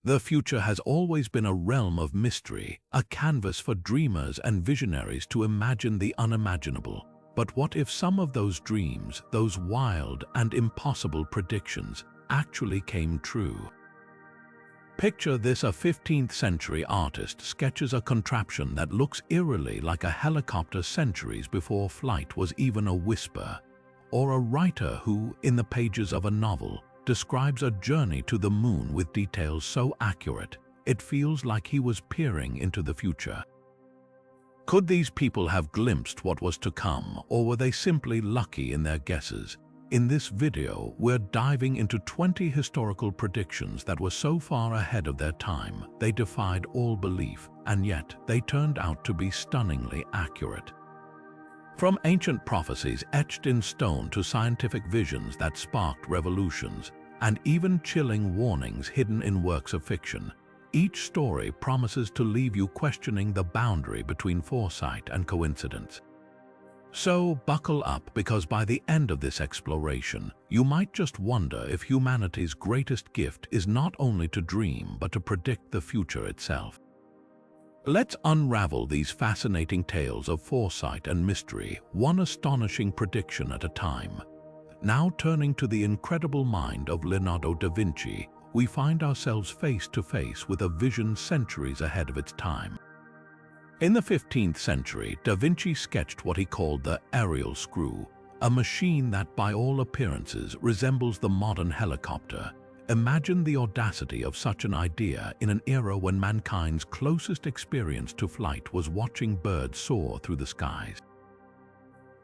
The future has always been a realm of mystery, a canvas for dreamers and visionaries to imagine the unimaginable. But what if some of those dreams, those wild and impossible predictions, actually came true? Picture this: a 15th century artist sketches a contraption that looks eerily like a helicopter centuries before flight was even a whisper. Or a writer who, in the pages of a novel, describes a journey to the moon with details so accurate, it feels like he was peering into the future. Could these people have glimpsed what was to come, or were they simply lucky in their guesses? In this video, we're diving into 20 historical predictions that were so far ahead of their time, they defied all belief, and yet they turned out to be stunningly accurate. From ancient prophecies etched in stone to scientific visions that sparked revolutions, and even chilling warnings hidden in works of fiction, each story promises to leave you questioning the boundary between foresight and coincidence. So buckle up, because by the end of this exploration, you might just wonder if humanity's greatest gift is not only to dream but to predict the future itself. Let's unravel these fascinating tales of foresight and mystery, one astonishing prediction at a time. Now turning to the incredible mind of Leonardo da Vinci, we find ourselves face to face with a vision centuries ahead of its time. In the 15th century, da Vinci sketched what he called the aerial screw, a machine that by all appearances resembles the modern helicopter. Imagine the audacity of such an idea in an era when mankind's closest experience to flight was watching birds soar through the skies.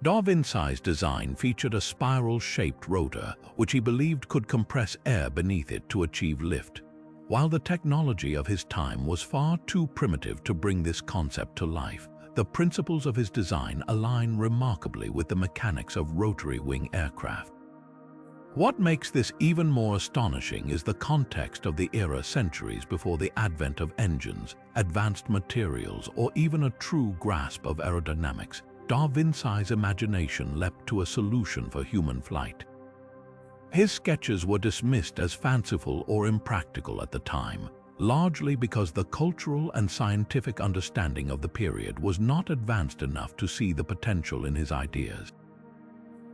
Da Vinci's design featured a spiral-shaped rotor, which he believed could compress air beneath it to achieve lift. While the technology of his time was far too primitive to bring this concept to life, the principles of his design align remarkably with the mechanics of rotary-wing aircraft. What makes this even more astonishing is the context of the era. Centuries before the advent of engines, advanced materials, or even a true grasp of aerodynamics, Da Vinci's imagination leapt to a solution for human flight. His sketches were dismissed as fanciful or impractical at the time, largely because the cultural and scientific understanding of the period was not advanced enough to see the potential in his ideas.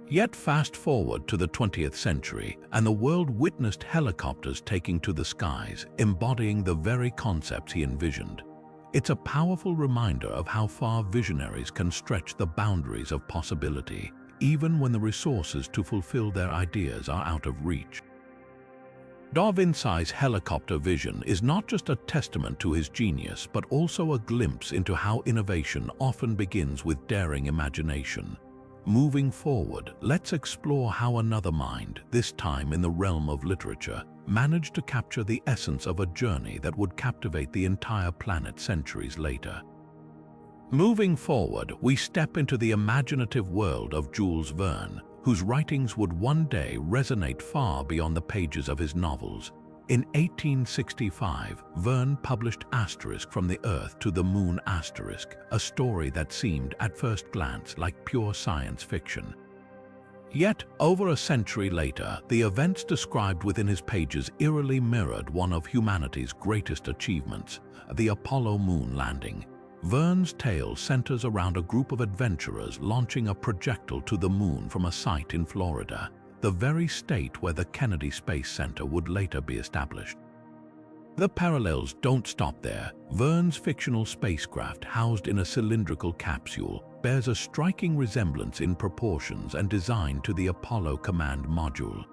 Yet fast forward to the 20th century, and the world witnessed helicopters taking to the skies, embodying the very concepts he envisioned. It's a powerful reminder of how far visionaries can stretch the boundaries of possibility, even when the resources to fulfill their ideas are out of reach. Da Vinci's helicopter vision is not just a testament to his genius, but also a glimpse into how innovation often begins with daring imagination. Moving forward, let's explore how another mind, this time in the realm of literature, managed to capture the essence of a journey that would captivate the entire planet centuries later. Moving forward, we step into the imaginative world of Jules Verne, whose writings would one day resonate far beyond the pages of his novels. In 1865, Verne published From the Earth to the Moon, a story that seemed at first glance like pure science fiction. Yet, over a century later, the events described within his pages eerily mirrored one of humanity's greatest achievements, the Apollo moon landing. Verne's tale centers around a group of adventurers launching a projectile to the moon from a site in Florida, the very state where the Kennedy Space Center would later be established. The parallels don't stop there. Verne's fictional spacecraft, housed in a cylindrical capsule, bears a striking resemblance in proportions and design to the Apollo command module.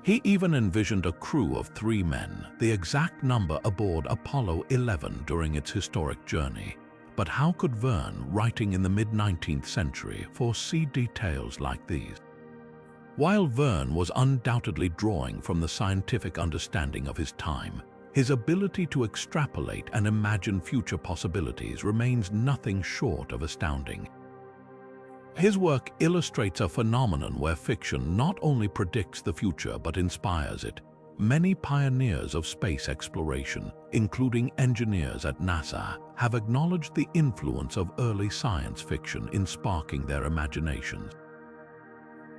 He even envisioned a crew of 3 men, the exact number aboard Apollo 11 during its historic journey. But how could Verne, writing in the mid-19th century, foresee details like these? While Verne was undoubtedly drawing from the scientific understanding of his time, his ability to extrapolate and imagine future possibilities remains nothing short of astounding. His work illustrates a phenomenon where fiction not only predicts the future but inspires it. Many pioneers of space exploration, including engineers at NASA, have acknowledged the influence of early science fiction in sparking their imaginations.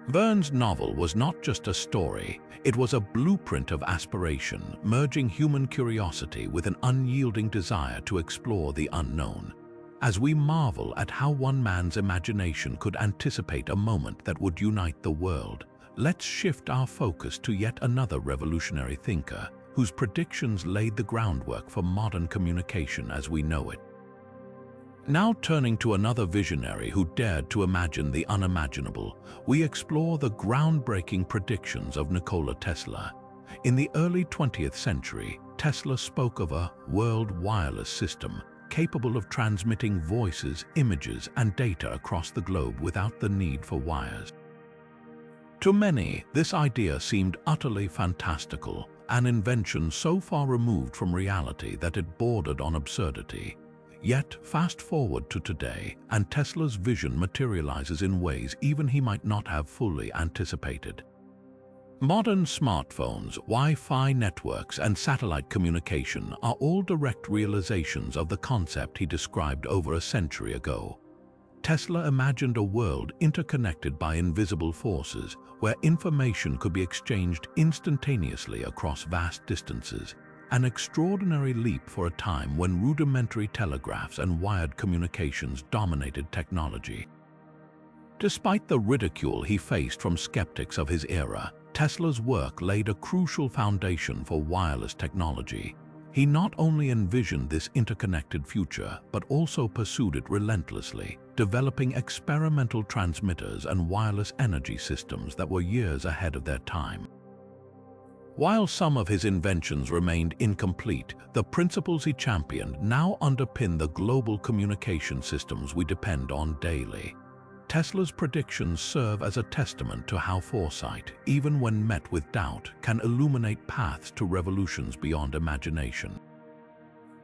Verne's novel was not just a story, it was a blueprint of aspiration, merging human curiosity with an unyielding desire to explore the unknown. As we marvel at how one man's imagination could anticipate a moment that would unite the world, let's shift our focus to yet another revolutionary thinker whose predictions laid the groundwork for modern communication as we know it. Now turning to another visionary who dared to imagine the unimaginable, we explore the groundbreaking predictions of Nikola Tesla. In the early 20th century, Tesla spoke of a world wireless system capable of transmitting voices, images, and data across the globe without the need for wires. To many, this idea seemed utterly fantastical, an invention so far removed from reality that it bordered on absurdity. Yet, fast forward to today, and Tesla's vision materializes in ways even he might not have fully anticipated. Modern smartphones, Wi-Fi networks, and satellite communication are all direct realizations of the concept he described over a century ago. Tesla imagined a world interconnected by invisible forces, where information could be exchanged instantaneously across vast distances. An extraordinary leap for a time when rudimentary telegraphs and wired communications dominated technology. Despite the ridicule he faced from skeptics of his era, Tesla's work laid a crucial foundation for wireless technology. He not only envisioned this interconnected future, but also pursued it relentlessly, developing experimental transmitters and wireless energy systems that were years ahead of their time. While some of his inventions remained incomplete, the principles he championed now underpin the global communication systems we depend on daily. Tesla's predictions serve as a testament to how foresight, even when met with doubt, can illuminate paths to revolutions beyond imagination.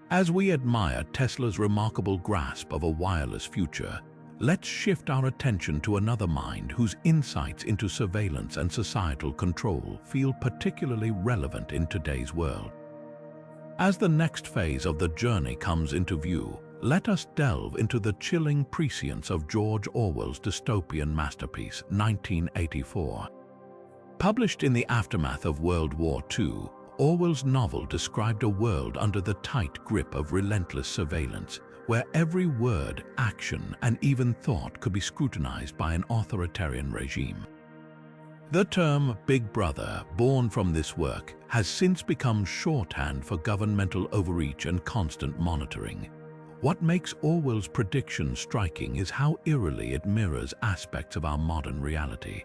As we admire Tesla's remarkable grasp of a wireless future, let's shift our attention to another mind whose insights into surveillance and societal control feel particularly relevant in today's world. As the next phase of the journey comes into view, let us delve into the chilling prescience of George Orwell's dystopian masterpiece, 1984. Published in the aftermath of World War II, Orwell's novel described a world under the tight grip of relentless surveillance, where every word, action, and even thought could be scrutinized by an authoritarian regime. The term Big Brother, born from this work, has since become shorthand for governmental overreach and constant monitoring. What makes Orwell's prediction striking is how eerily it mirrors aspects of our modern reality.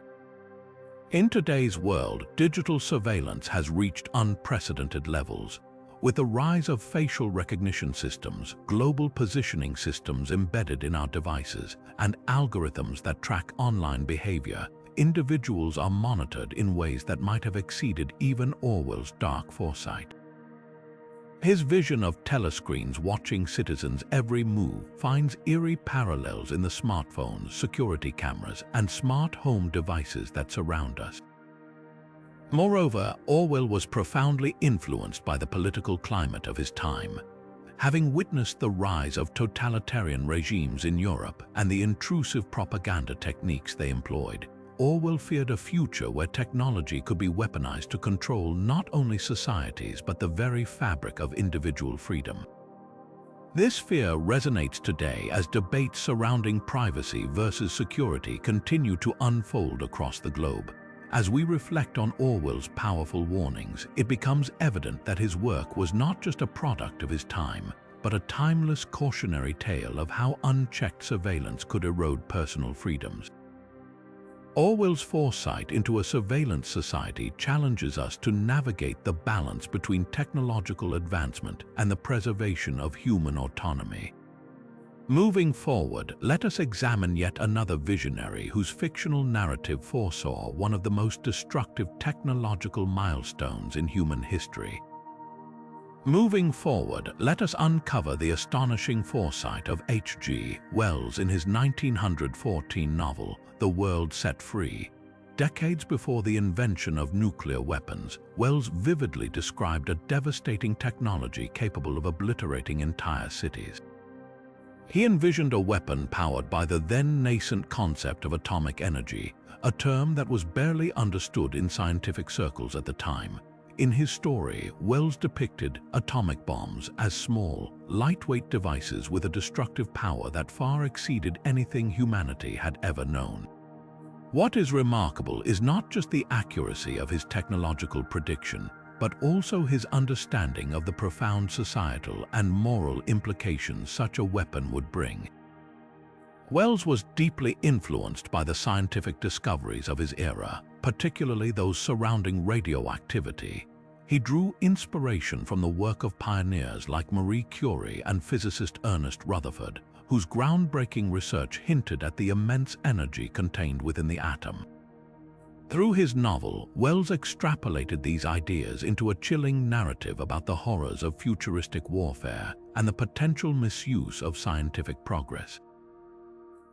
In today's world, digital surveillance has reached unprecedented levels. With the rise of facial recognition systems, global positioning systems embedded in our devices, and algorithms that track online behavior, individuals are monitored in ways that might have exceeded even Orwell's dark foresight. His vision of telescreens watching citizens' every move finds eerie parallels in the smartphones, security cameras, and smart home devices that surround us. Moreover, Orwell was profoundly influenced by the political climate of his time. Having witnessed the rise of totalitarian regimes in Europe and the intrusive propaganda techniques they employed, Orwell feared a future where technology could be weaponized to control not only societies but the very fabric of individual freedom. This fear resonates today as debates surrounding privacy versus security continue to unfold across the globe. As we reflect on Orwell's powerful warnings, it becomes evident that his work was not just a product of his time, but a timeless cautionary tale of how unchecked surveillance could erode personal freedoms. Orwell's foresight into a surveillance society challenges us to navigate the balance between technological advancement and the preservation of human autonomy. Moving forward, let us examine yet another visionary whose fictional narrative foresaw one of the most destructive technological milestones in human history. Moving forward, let us uncover the astonishing foresight of H.G. Wells in his 1914 novel, The World Set Free. Decades before the invention of nuclear weapons, Wells vividly described a devastating technology capable of obliterating entire cities. He envisioned a weapon powered by the then nascent concept of atomic energy, a term that was barely understood in scientific circles at the time. In his story, Wells depicted atomic bombs as small, lightweight devices with a destructive power that far exceeded anything humanity had ever known. What is remarkable is not just the accuracy of his technological prediction, but also his understanding of the profound societal and moral implications such a weapon would bring. Wells was deeply influenced by the scientific discoveries of his era, particularly those surrounding radioactivity. He drew inspiration from the work of pioneers like Marie Curie and physicist Ernest Rutherford, whose groundbreaking research hinted at the immense energy contained within the atom. Through his novel, Wells extrapolated these ideas into a chilling narrative about the horrors of futuristic warfare and the potential misuse of scientific progress.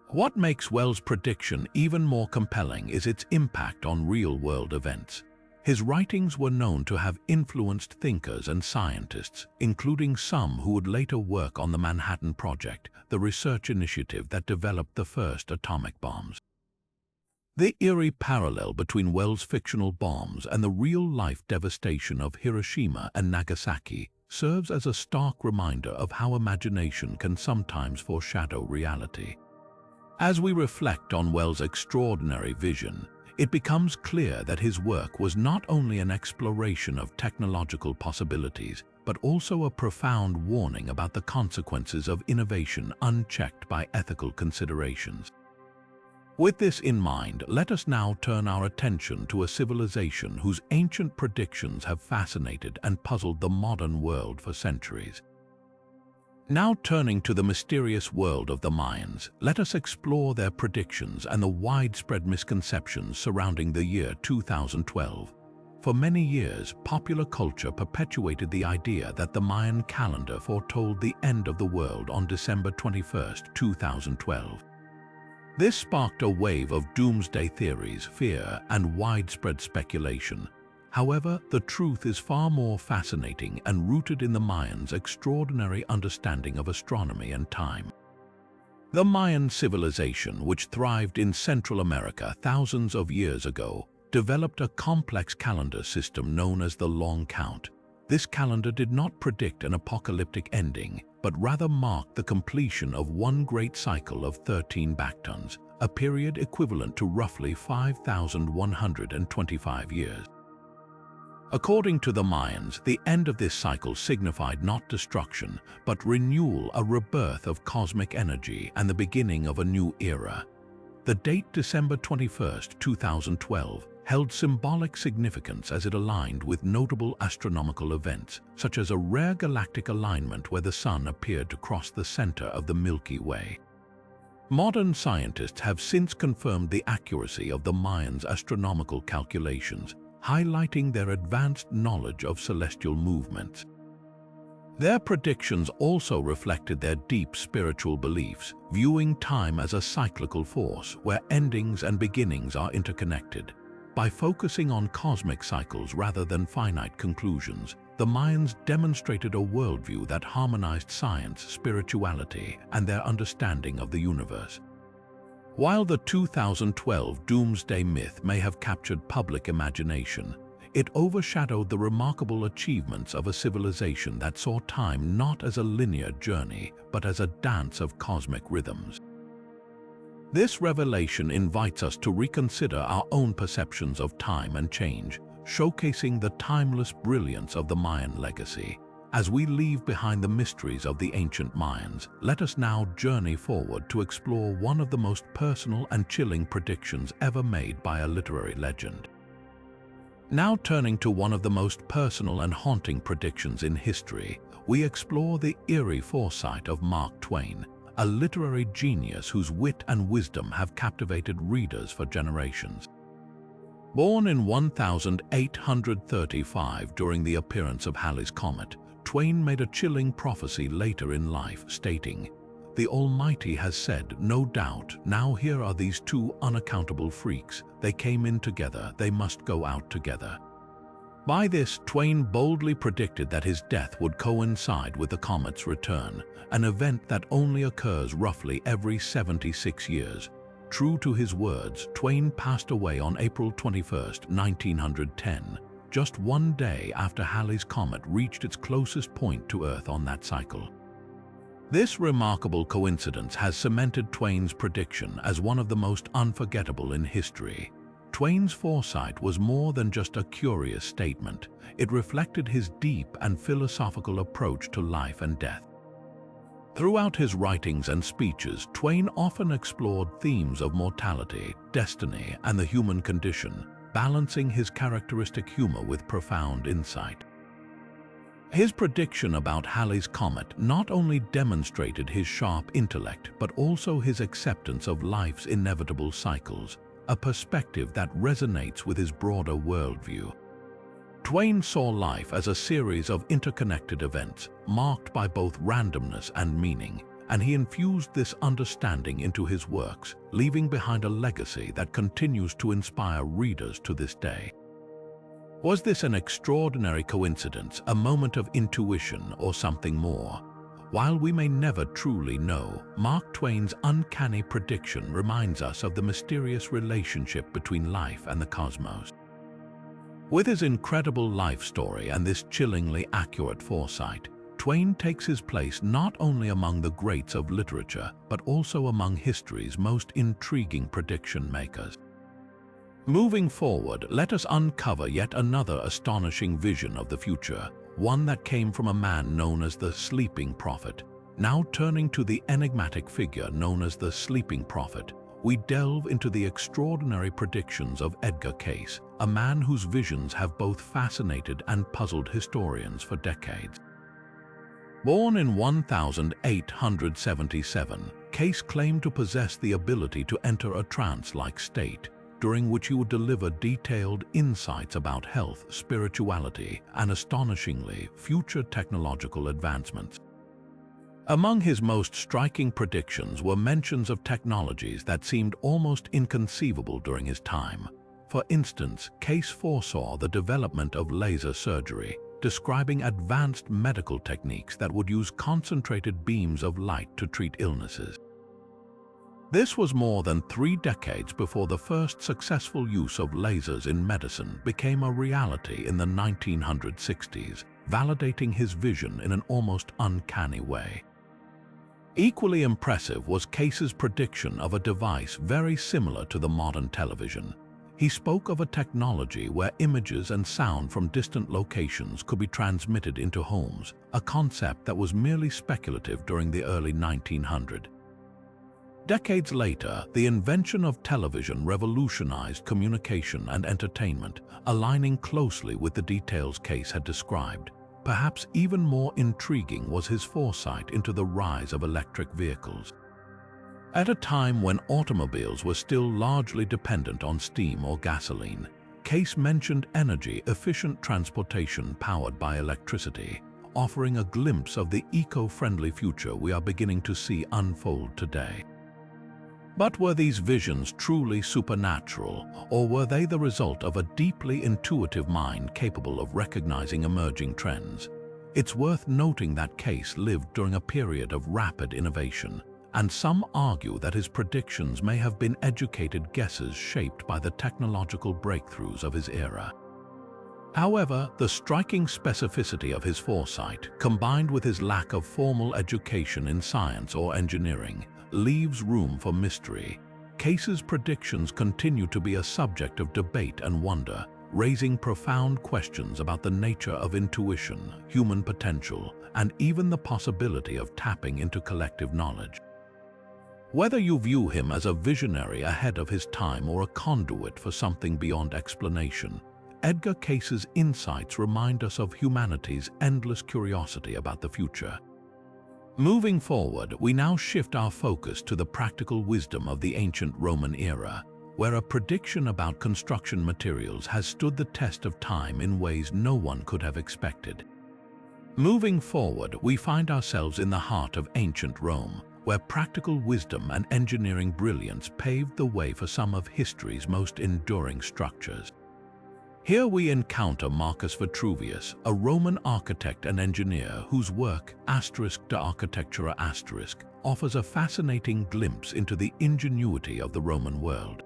What makes Wells' prediction even more compelling is its impact on real-world events. His writings were known to have influenced thinkers and scientists, including some who would later work on the Manhattan Project, the research initiative that developed the first atomic bombs. The eerie parallel between Wells' fictional bombs and the real-life devastation of Hiroshima and Nagasaki serves as a stark reminder of how imagination can sometimes foreshadow reality. As we reflect on Wells' extraordinary vision, it becomes clear that his work was not only an exploration of technological possibilities, but also a profound warning about the consequences of innovation unchecked by ethical considerations. With this in mind, let us now turn our attention to a civilization whose ancient predictions have fascinated and puzzled the modern world for centuries. Now turning to the mysterious world of the Mayans, let us explore their predictions and the widespread misconceptions surrounding the year 2012. For many years, popular culture perpetuated the idea that the Mayan calendar foretold the end of the world on December 21, 2012. This sparked a wave of doomsday theories, fear, and widespread speculation. However, the truth is far more fascinating and rooted in the Mayans' extraordinary understanding of astronomy and time. The Mayan civilization, which thrived in Central America thousands of years ago, developed a complex calendar system known as the Long Count. This calendar did not predict an apocalyptic ending, but rather marked the completion of one great cycle of 13 backtons, a period equivalent to roughly 5,125 years. According to the Mayans, the end of this cycle signified not destruction, but renewal, a rebirth of cosmic energy and the beginning of a new era. The date December 21, 2012, held symbolic significance as it aligned with notable astronomical events, such as a rare galactic alignment where the Sun appeared to cross the center of the Milky Way. Modern scientists have since confirmed the accuracy of the Mayans' astronomical calculations, highlighting their advanced knowledge of celestial movements. Their predictions also reflected their deep spiritual beliefs, viewing time as a cyclical force where endings and beginnings are interconnected. By focusing on cosmic cycles rather than finite conclusions, the Mayans demonstrated a worldview that harmonized science, spirituality, and their understanding of the universe. While the 2012 doomsday myth may have captured public imagination, it overshadowed the remarkable achievements of a civilization that saw time not as a linear journey, but as a dance of cosmic rhythms. This revelation invites us to reconsider our own perceptions of time and change, showcasing the timeless brilliance of the Mayan legacy. As we leave behind the mysteries of the ancient Mayans, let us now journey forward to explore one of the most personal and chilling predictions ever made by a literary legend. Now turning to one of the most personal and haunting predictions in history, we explore the eerie foresight of Mark Twain, a literary genius whose wit and wisdom have captivated readers for generations. Born in 1835 during the appearance of Halley's Comet, Twain made a chilling prophecy later in life, stating, "The Almighty has said, no doubt, now here are these two unaccountable freaks. They came in together, they must go out together." By this, Twain boldly predicted that his death would coincide with the comet's return, an event that only occurs roughly every 76 years. True to his words, Twain passed away on April 21, 1910, just one day after Halley's Comet reached its closest point to Earth on that cycle. This remarkable coincidence has cemented Twain's prediction as one of the most unforgettable in history. Twain's foresight was more than just a curious statement. It reflected his deep and philosophical approach to life and death. Throughout his writings and speeches, Twain often explored themes of mortality, destiny, and the human condition, balancing his characteristic humor with profound insight. His prediction about Halley's Comet not only demonstrated his sharp intellect but also his acceptance of life's inevitable cycles, a perspective that resonates with his broader worldview. Twain saw life as a series of interconnected events, marked by both randomness and meaning, and he infused this understanding into his works, leaving behind a legacy that continues to inspire readers to this day. Was this an extraordinary coincidence, a moment of intuition, or something more? While we may never truly know, Mark Twain's uncanny prediction reminds us of the mysterious relationship between life and the cosmos. With his incredible life story and this chillingly accurate foresight, Twain takes his place not only among the greats of literature, but also among history's most intriguing prediction makers. Moving forward, let us uncover yet another astonishing vision of the future, one that came from a man known as the Sleeping Prophet. Now turning to the enigmatic figure known as the Sleeping Prophet, we delve into the extraordinary predictions of Edgar Cayce, a man whose visions have both fascinated and puzzled historians for decades. Born in 1877, Cayce claimed to possess the ability to enter a trance-like state, during which he would deliver detailed insights about health, spirituality, and astonishingly, future technological advancements. Among his most striking predictions were mentions of technologies that seemed almost inconceivable during his time. For instance, Cayce foresaw the development of laser surgery, describing advanced medical techniques that would use concentrated beams of light to treat illnesses. This was more than 3 decades before the first successful use of lasers in medicine became a reality in the 1960s, validating his vision in an almost uncanny way. Equally impressive was Cayce's prediction of a device very similar to the modern television. He spoke of a technology where images and sound from distant locations could be transmitted into homes, a concept that was merely speculative during the early 1900s. Decades later, the invention of television revolutionized communication and entertainment, aligning closely with the details Cayce had described. Perhaps even more intriguing was his foresight into the rise of electric vehicles. At a time when automobiles were still largely dependent on steam or gasoline, Cayce mentioned energy-efficient transportation powered by electricity, offering a glimpse of the eco-friendly future we are beginning to see unfold today. But were these visions truly supernatural, or were they the result of a deeply intuitive mind capable of recognizing emerging trends? It's worth noting that Cayce lived during a period of rapid innovation, and some argue that his predictions may have been educated guesses shaped by the technological breakthroughs of his era. However, the striking specificity of his foresight, combined with his lack of formal education in science or engineering, leaves room for mystery. Cayce's predictions continue to be a subject of debate and wonder, raising profound questions about the nature of intuition, human potential, and even the possibility of tapping into collective knowledge. Whether you view him as a visionary ahead of his time or a conduit for something beyond explanation, Edgar Cayce's insights remind us of humanity's endless curiosity about the future. Moving forward, we now shift our focus to the practical wisdom of the ancient Roman era, where a prediction about construction materials has stood the test of time in ways no one could have expected. Moving forward, we find ourselves in the heart of ancient Rome, where practical wisdom and engineering brilliance paved the way for some of history's most enduring structures. Here we encounter Marcus Vitruvius, a Roman architect and engineer whose work, *De Architectura*, offers a fascinating glimpse into the ingenuity of the Roman world.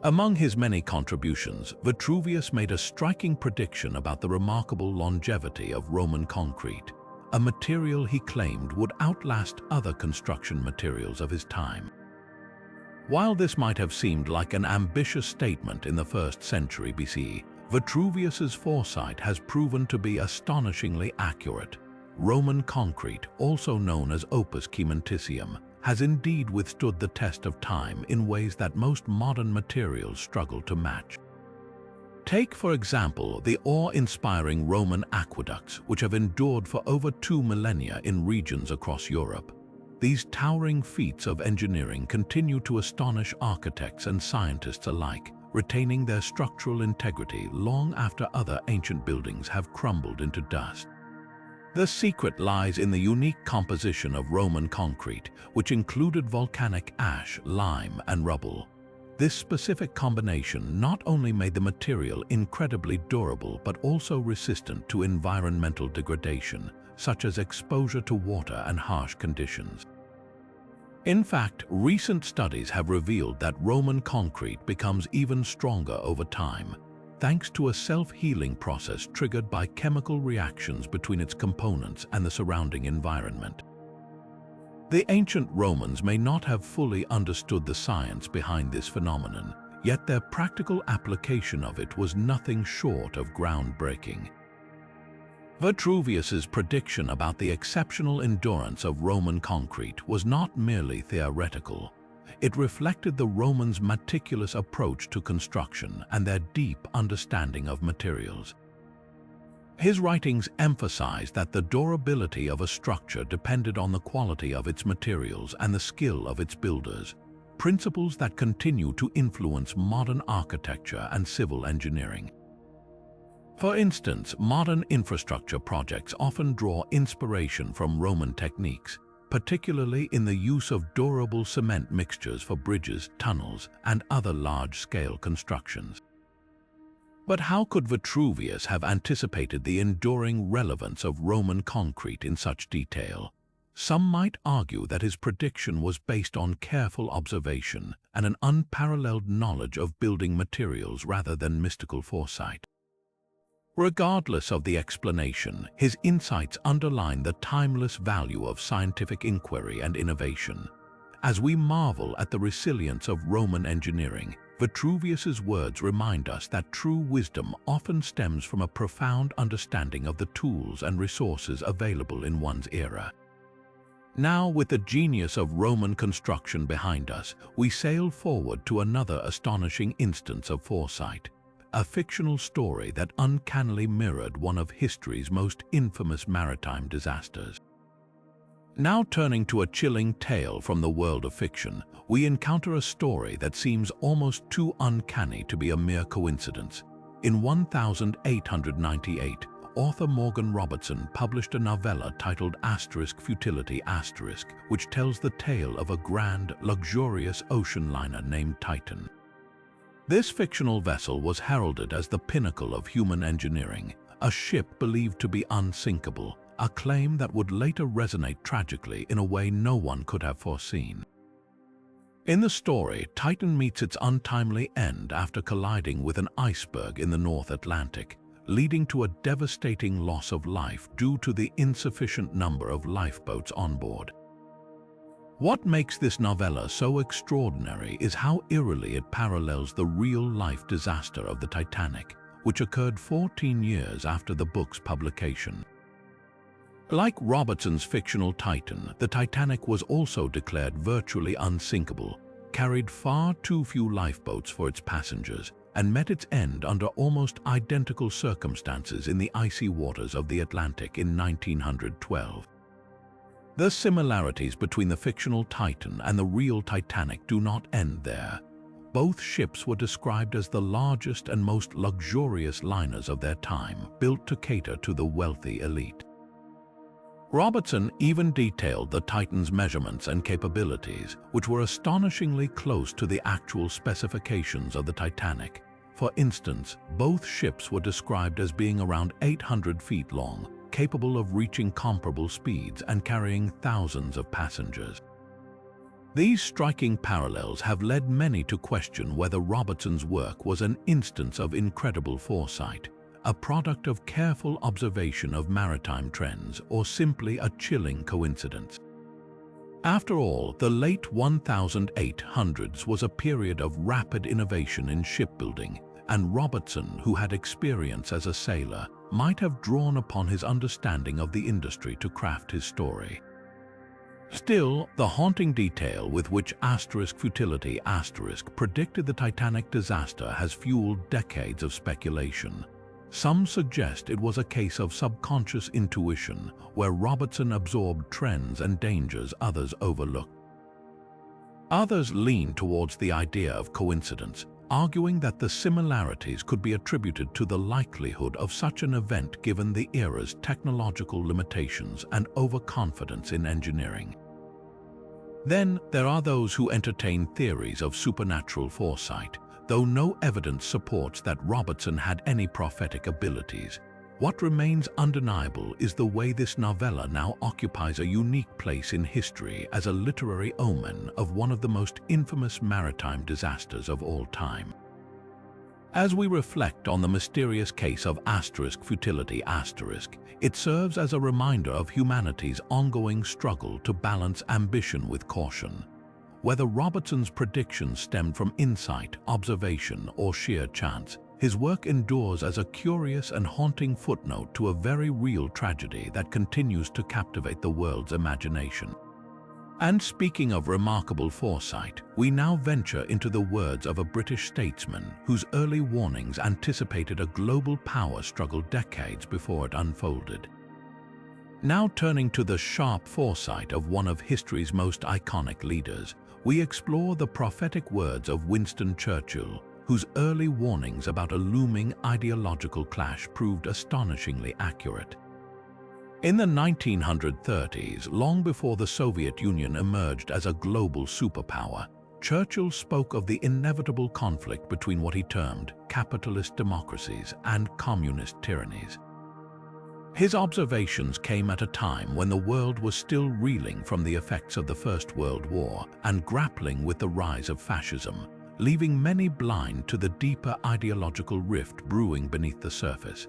Among his many contributions, Vitruvius made a striking prediction about the remarkable longevity of Roman concrete, a material he claimed would outlast other construction materials of his time. While this might have seemed like an ambitious statement in the 1st century BCE, Vitruvius's foresight has proven to be astonishingly accurate. Roman concrete, also known as opus caementicium, has indeed withstood the test of time in ways that most modern materials struggle to match. Take, for example, the awe-inspiring Roman aqueducts, which have endured for over 2 millennia in regions across Europe. These towering feats of engineering continue to astonish architects and scientists alike, retaining their structural integrity long after other ancient buildings have crumbled into dust. The secret lies in the unique composition of Roman concrete, which included volcanic ash, lime, and rubble. This specific combination not only made the material incredibly durable but also resistant to environmental degradation, such as exposure to water and harsh conditions. In fact, recent studies have revealed that Roman concrete becomes even stronger over time, thanks to a self-healing process triggered by chemical reactions between its components and the surrounding environment. The ancient Romans may not have fully understood the science behind this phenomenon, yet their practical application of it was nothing short of groundbreaking. Vitruvius's prediction about the exceptional endurance of Roman concrete was not merely theoretical. It reflected the Romans' meticulous approach to construction and their deep understanding of materials. His writings emphasized that the durability of a structure depended on the quality of its materials and the skill of its builders, principles that continue to influence modern architecture and civil engineering. For instance, modern infrastructure projects often draw inspiration from Roman techniques, particularly in the use of durable cement mixtures for bridges, tunnels, and other large-scale constructions. But how could Vitruvius have anticipated the enduring relevance of Roman concrete in such detail? Some might argue that his prediction was based on careful observation and an unparalleled knowledge of building materials rather than mystical foresight. Regardless of the explanation, his insights underline the timeless value of scientific inquiry and innovation. As we marvel at the resilience of Roman engineering, Vitruvius's words remind us that true wisdom often stems from a profound understanding of the tools and resources available in one's era. Now, with the genius of Roman construction behind us, we sail forward to another astonishing instance of foresight, a fictional story that uncannily mirrored one of history's most infamous maritime disasters. Now turning to a chilling tale from the world of fiction, we encounter a story that seems almost too uncanny to be a mere coincidence. In 1898, author Morgan Robertson published a novella titled *Futility*, which tells the tale of a grand, luxurious ocean liner named Titan. This fictional vessel was heralded as the pinnacle of human engineering, a ship believed to be unsinkable, a claim that would later resonate tragically in a way no one could have foreseen. In the story, Titan meets its untimely end after colliding with an iceberg in the North Atlantic, leading to a devastating loss of life due to the insufficient number of lifeboats on board. What makes this novella so extraordinary is how eerily it parallels the real-life disaster of the Titanic, which occurred 14 years after the book's publication. Like Robertson's fictional Titan, the Titanic was also declared virtually unsinkable, carried far too few lifeboats for its passengers, and met its end under almost identical circumstances in the icy waters of the Atlantic in 1912. The similarities between the fictional Titan and the real Titanic do not end there. Both ships were described as the largest and most luxurious liners of their time, built to cater to the wealthy elite. Robertson even detailed the Titan's measurements and capabilities, which were astonishingly close to the actual specifications of the Titanic. For instance, both ships were described as being around 800 feet long, capable of reaching comparable speeds and carrying thousands of passengers. These striking parallels have led many to question whether Robertson's work was an instance of incredible foresight, a product of careful observation of maritime trends, or simply a chilling coincidence. After all, the late 1800s was a period of rapid innovation in shipbuilding, and Robertson, who had experience as a sailor, might have drawn upon his understanding of the industry to craft his story. Still, the haunting detail with which futility predicted the Titanic disaster has fueled decades of speculation. Some suggest it was a case of subconscious intuition, where Robertson absorbed trends and dangers others overlooked. Others lean towards the idea of coincidence, arguing that the similarities could be attributed to the likelihood of such an event given the era's technological limitations and overconfidence in engineering. Then there are those who entertain theories of supernatural foresight, though no evidence supports that Robertson had any prophetic abilities. What remains undeniable is the way this novella now occupies a unique place in history as a literary omen of one of the most infamous maritime disasters of all time. As we reflect on the mysterious case of futility, it serves as a reminder of humanity's ongoing struggle to balance ambition with caution. Whether Robertson's predictions stemmed from insight, observation, or sheer chance, his work endures as a curious and haunting footnote to a very real tragedy that continues to captivate the world's imagination. And speaking of remarkable foresight, we now venture into the words of a British statesman whose early warnings anticipated a global power struggle decades before it unfolded. Now turning to the sharp foresight of one of history's most iconic leaders, we explore the prophetic words of Winston Churchill, whose early warnings about a looming ideological clash proved astonishingly accurate. In the 1930s, long before the Soviet Union emerged as a global superpower, Churchill spoke of the inevitable conflict between what he termed capitalist democracies and communist tyrannies. His observations came at a time when the world was still reeling from the effects of the First World War and grappling with the rise of fascism, leaving many blind to the deeper ideological rift brewing beneath the surface.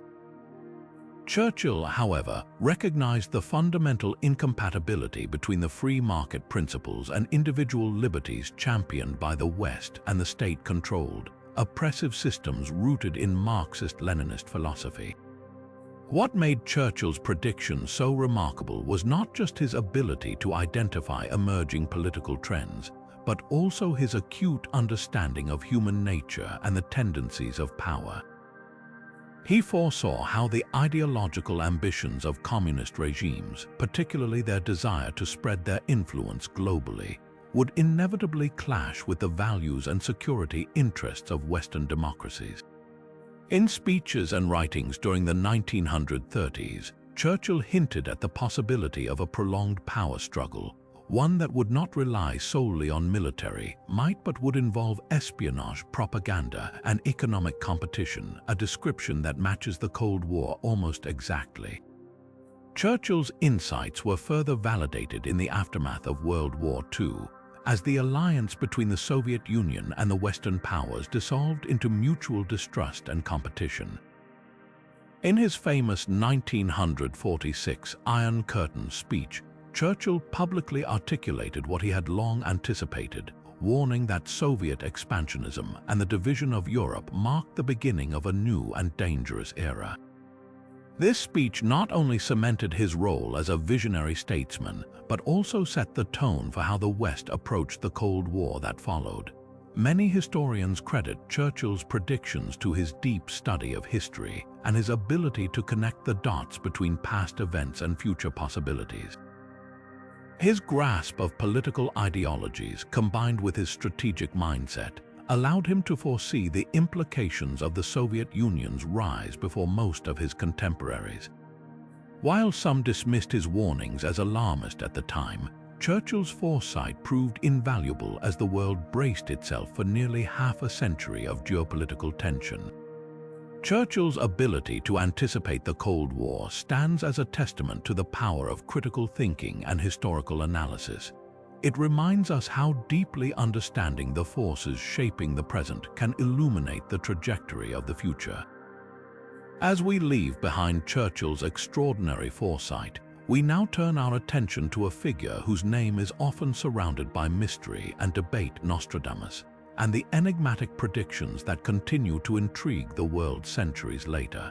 Churchill, however, recognized the fundamental incompatibility between the free market principles and individual liberties championed by the West and the state-controlled, oppressive systems rooted in Marxist-Leninist philosophy. What made Churchill's predictions so remarkable was not just his ability to identify emerging political trends, but also his acute understanding of human nature and the tendencies of power. He foresaw how the ideological ambitions of communist regimes, particularly their desire to spread their influence globally, would inevitably clash with the values and security interests of Western democracies. In speeches and writings during the 1930s, Churchill hinted at the possibility of a prolonged power struggle, one that would not rely solely on military might but would involve espionage, propaganda, and economic competition, a description that matches the Cold War almost exactly. Churchill's insights were further validated in the aftermath of World War II, as the alliance between the Soviet Union and the Western powers dissolved into mutual distrust and competition. In his famous 1946 Iron Curtain speech, Churchill publicly articulated what he had long anticipated, warning that Soviet expansionism and the division of Europe marked the beginning of a new and dangerous era. This speech not only cemented his role as a visionary statesman, but also set the tone for how the West approached the Cold War that followed. Many historians credit Churchill's predictions to his deep study of history and his ability to connect the dots between past events and future possibilities. His grasp of political ideologies, combined with his strategic mindset, allowed him to foresee the implications of the Soviet Union's rise before most of his contemporaries. While some dismissed his warnings as alarmist at the time, Churchill's foresight proved invaluable as the world braced itself for nearly half a century of geopolitical tension. Churchill's ability to anticipate the Cold War stands as a testament to the power of critical thinking and historical analysis. It reminds us how deeply understanding the forces shaping the present can illuminate the trajectory of the future. As we leave behind Churchill's extraordinary foresight, we now turn our attention to a figure whose name is often surrounded by mystery and debate: Nostradamus, and the enigmatic predictions that continue to intrigue the world centuries later.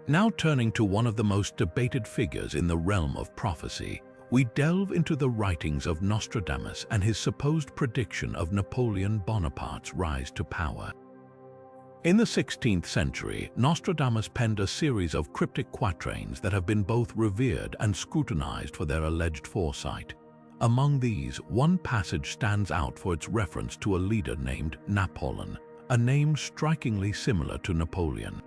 Now turning to one of the most debated figures in the realm of prophecy, we delve into the writings of Nostradamus and his supposed prediction of Napoleon Bonaparte's rise to power. In the 16th century, Nostradamus penned a series of cryptic quatrains that have been both revered and scrutinized for their alleged foresight. Among these, one passage stands out for its reference to a leader named Napoleon, a name strikingly similar to Napoleon.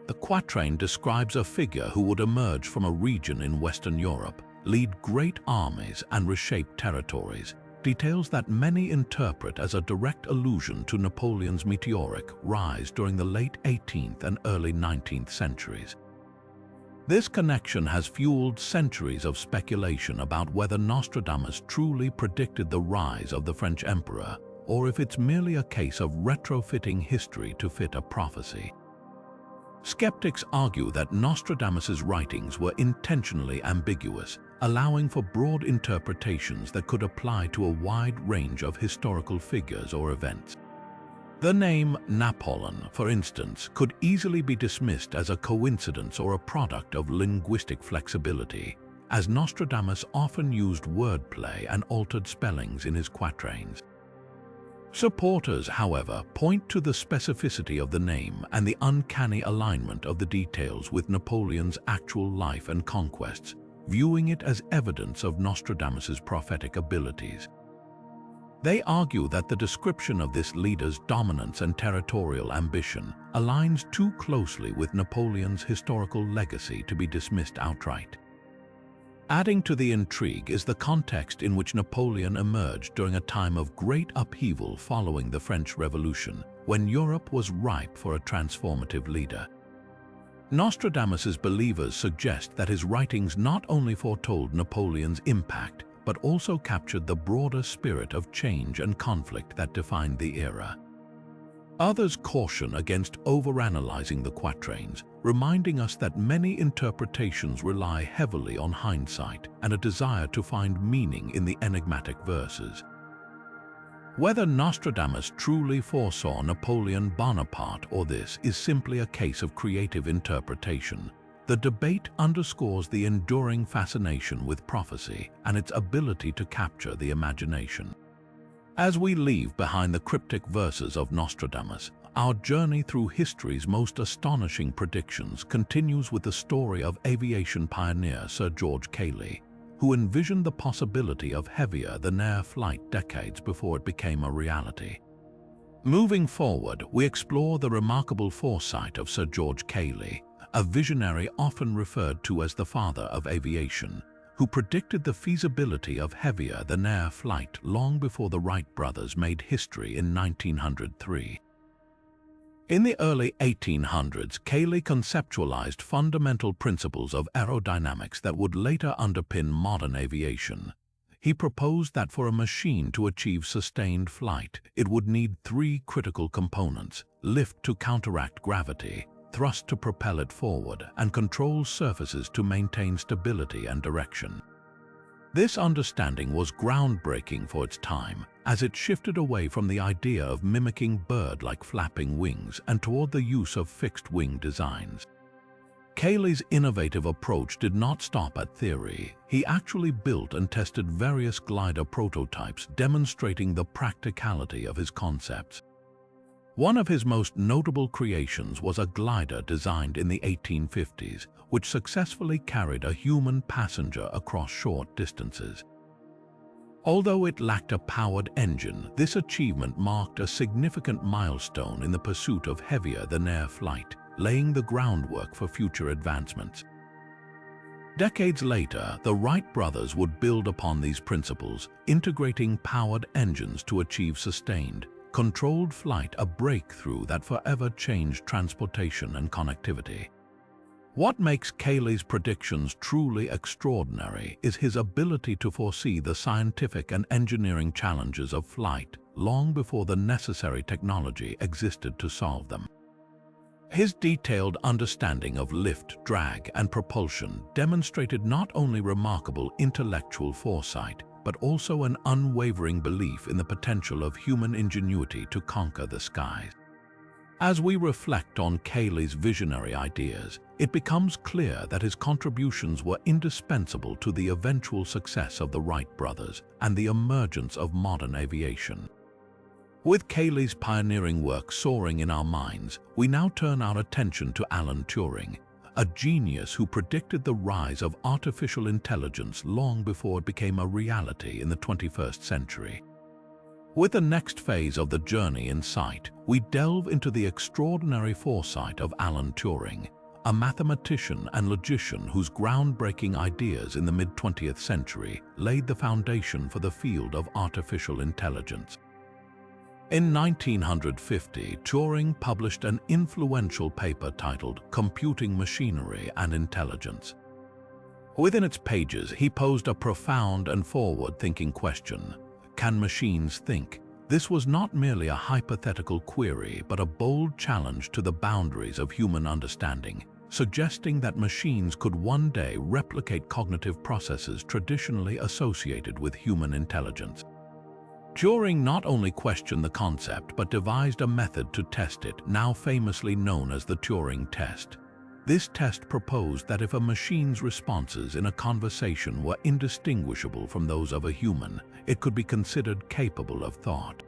The quatrain describes a figure who would emerge from a region in Western Europe, lead great armies and reshape territories, details that many interpret as a direct allusion to Napoleon's meteoric rise during the late 18th and early 19th centuries. This connection has fueled centuries of speculation about whether Nostradamus truly predicted the rise of the French emperor, or if it's merely a case of retrofitting history to fit a prophecy. Skeptics argue that Nostradamus's writings were intentionally ambiguous, allowing for broad interpretations that could apply to a wide range of historical figures or events. The name Napoleon, for instance, could easily be dismissed as a coincidence or a product of linguistic flexibility, as Nostradamus often used wordplay and altered spellings in his quatrains. Supporters, however, point to the specificity of the name and the uncanny alignment of the details with Napoleon's actual life and conquests, viewing it as evidence of Nostradamus's prophetic abilities. They argue that the description of this leader's dominance and territorial ambition aligns too closely with Napoleon's historical legacy to be dismissed outright. Adding to the intrigue is the context in which Napoleon emerged during a time of great upheaval following the French Revolution, when Europe was ripe for a transformative leader. Nostradamus's believers suggest that his writings not only foretold Napoleon's impact, but also captured the broader spirit of change and conflict that defined the era. Others caution against overanalyzing the quatrains, reminding us that many interpretations rely heavily on hindsight and a desire to find meaning in the enigmatic verses. Whether Nostradamus truly foresaw Napoleon Bonaparte or this is simply a case of creative interpretation, the debate underscores the enduring fascination with prophecy and its ability to capture the imagination. As we leave behind the cryptic verses of Nostradamus, our journey through history's most astonishing predictions continues with the story of aviation pioneer Sir George Cayley, who envisioned the possibility of heavier-than-air flight decades before it became a reality. Moving forward, we explore the remarkable foresight of Sir George Cayley, a visionary often referred to as the father of aviation, who predicted the feasibility of heavier-than-air flight long before the Wright brothers made history in 1903. In the early 1800s, Cayley conceptualized fundamental principles of aerodynamics that would later underpin modern aviation. He proposed that for a machine to achieve sustained flight, it would need three critical components: lift to counteract gravity, thrust to propel it forward, and control surfaces to maintain stability and direction. This understanding was groundbreaking for its time, as it shifted away from the idea of mimicking bird-like flapping wings and toward the use of fixed-wing designs. Cayley's innovative approach did not stop at theory. He actually built and tested various glider prototypes, demonstrating the practicality of his concepts. One of his most notable creations was a glider designed in the 1850s, which successfully carried a human passenger across short distances. Although it lacked a powered engine, this achievement marked a significant milestone in the pursuit of heavier-than-air flight, laying the groundwork for future advancements. Decades later, the Wright brothers would build upon these principles, integrating powered engines to achieve sustained, controlled flight, a breakthrough that forever changed transportation and connectivity. What makes Cayley's predictions truly extraordinary is his ability to foresee the scientific and engineering challenges of flight long before the necessary technology existed to solve them. His detailed understanding of lift, drag, and propulsion demonstrated not only remarkable intellectual foresight, but also an unwavering belief in the potential of human ingenuity to conquer the skies. As we reflect on Cayley's visionary ideas, it becomes clear that his contributions were indispensable to the eventual success of the Wright brothers and the emergence of modern aviation. With Cayley's pioneering work soaring in our minds, we now turn our attention to Alan Turing, a genius who predicted the rise of artificial intelligence long before it became a reality in the 21st century. With the next phase of the journey in sight, we delve into the extraordinary foresight of Alan Turing, a mathematician and logician whose groundbreaking ideas in the mid-20th century laid the foundation for the field of artificial intelligence. In 1950, Turing published an influential paper titled Computing Machinery and Intelligence. Within its pages, he posed a profound and forward-thinking question: can machines think? This was not merely a hypothetical query, but a bold challenge to the boundaries of human understanding, suggesting that machines could one day replicate cognitive processes traditionally associated with human intelligence. Turing not only questioned the concept, but devised a method to test it, now famously known as the Turing test. This test proposed that if a machine's responses in a conversation were indistinguishable from those of a human, it could be considered capable of thought.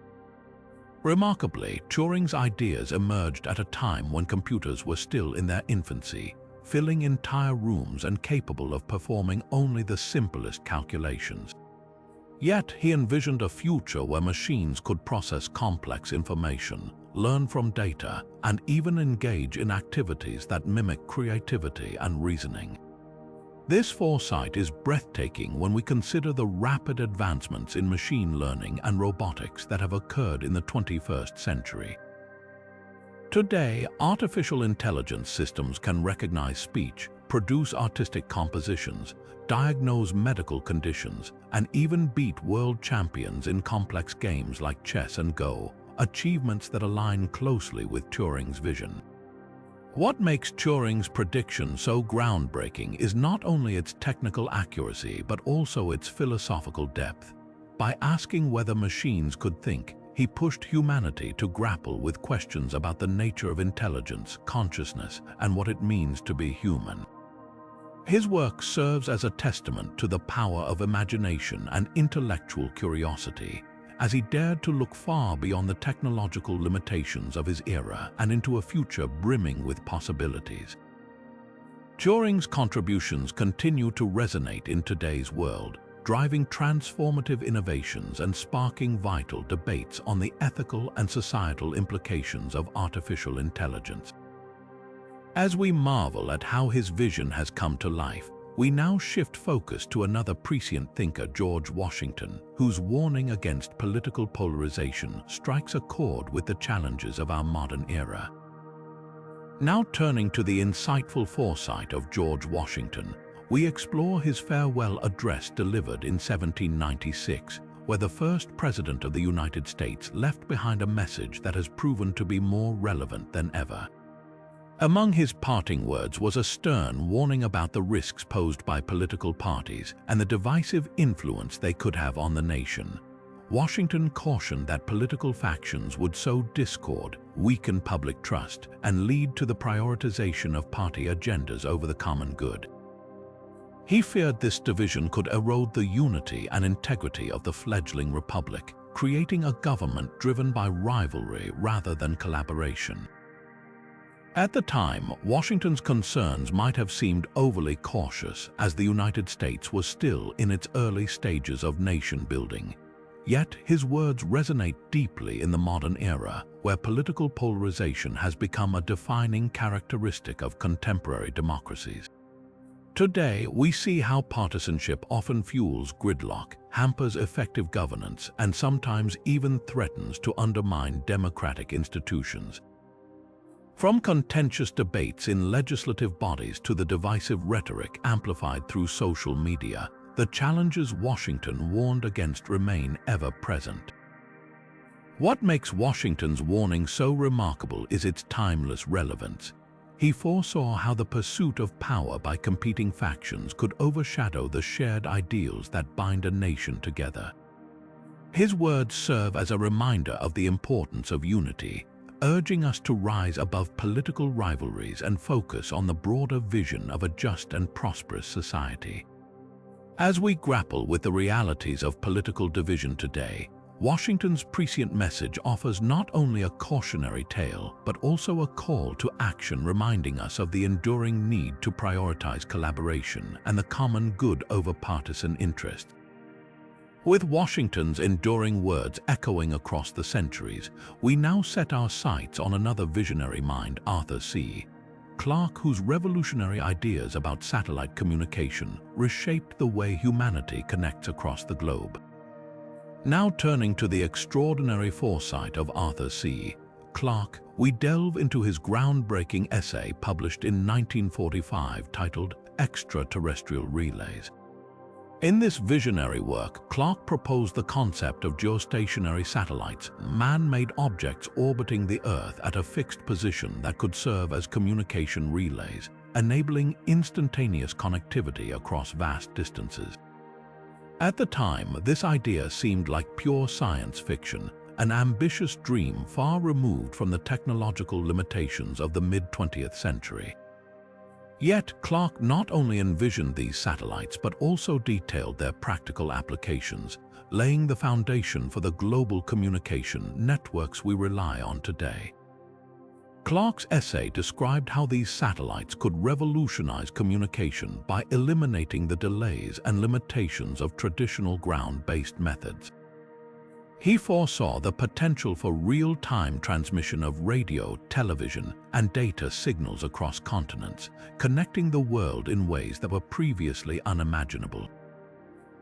Remarkably, Turing's ideas emerged at a time when computers were still in their infancy, filling entire rooms and capable of performing only the simplest calculations. Yet he envisioned a future where machines could process complex information, learn from data, and even engage in activities that mimic creativity and reasoning. This foresight is breathtaking when we consider the rapid advancements in machine learning and robotics that have occurred in the 21st century. Today, artificial intelligence systems can recognize speech, produce artistic compositions, diagnose medical conditions, and even beat world champions in complex games like chess and Go, achievements that align closely with Turing's vision. What makes Turing's prediction so groundbreaking is not only its technical accuracy, but also its philosophical depth. By asking whether machines could think, he pushed humanity to grapple with questions about the nature of intelligence, consciousness, and what it means to be human. His work serves as a testament to the power of imagination and intellectual curiosity, as he dared to look far beyond the technological limitations of his era and into a future brimming with possibilities. Turing's contributions continue to resonate in today's world, driving transformative innovations and sparking vital debates on the ethical and societal implications of artificial intelligence. As we marvel at how his vision has come to life, we now shift focus to another prescient thinker, George Washington, whose warning against political polarization strikes a chord with the challenges of our modern era. Now turning to the insightful foresight of George Washington, we explore his farewell address delivered in 1796, where the first President of the United States left behind a message that has proven to be more relevant than ever. Among his parting words was a stern warning about the risks posed by political parties and the divisive influence they could have on the nation. Washington cautioned that political factions would sow discord, weaken public trust, and lead to the prioritization of party agendas over the common good. He feared this division could erode the unity and integrity of the fledgling republic, creating a government driven by rivalry rather than collaboration. At the time, Washington's concerns might have seemed overly cautious, as the United States was still in its early stages of nation-building. Yet his words resonate deeply in the modern era, where political polarization has become a defining characteristic of contemporary democracies. Today, we see how partisanship often fuels gridlock, hampers effective governance, and sometimes even threatens to undermine democratic institutions. From contentious debates in legislative bodies to the divisive rhetoric amplified through social media, the challenges Washington warned against remain ever present. What makes Washington's warning so remarkable is its timeless relevance. He foresaw how the pursuit of power by competing factions could overshadow the shared ideals that bind a nation together. His words serve as a reminder of the importance of unity, urging us to rise above political rivalries and focus on the broader vision of a just and prosperous society. As we grapple with the realities of political division today, Washington's prescient message offers not only a cautionary tale, but also a call to action, reminding us of the enduring need to prioritize collaboration and the common good over partisan interest. With Washington's enduring words echoing across the centuries, we now set our sights on another visionary mind, Arthur C. Clarke, whose revolutionary ideas about satellite communication reshaped the way humanity connects across the globe. Now turning to the extraordinary foresight of Arthur C. Clarke, we delve into his groundbreaking essay published in 1945 titled Extraterrestrial Relays. In this visionary work, Clarke proposed the concept of geostationary satellites, man-made objects orbiting the Earth at a fixed position that could serve as communication relays, enabling instantaneous connectivity across vast distances. At the time, this idea seemed like pure science fiction, an ambitious dream far removed from the technological limitations of the mid-20th century. Yet, Clarke not only envisioned these satellites but also detailed their practical applications, laying the foundation for the global communication networks we rely on today. Clarke's essay described how these satellites could revolutionize communication by eliminating the delays and limitations of traditional ground-based methods. He foresaw the potential for real-time transmission of radio, television, and data signals across continents, connecting the world in ways that were previously unimaginable.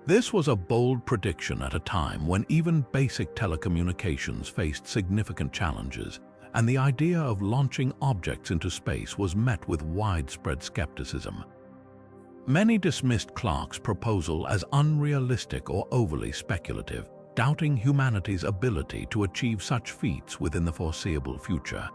This was a bold prediction at a time when even basic telecommunications faced significant challenges, and the idea of launching objects into space was met with widespread skepticism. Many dismissed Clarke's proposal as unrealistic or overly speculative, doubting humanity's ability to achieve such feats within the foreseeable future.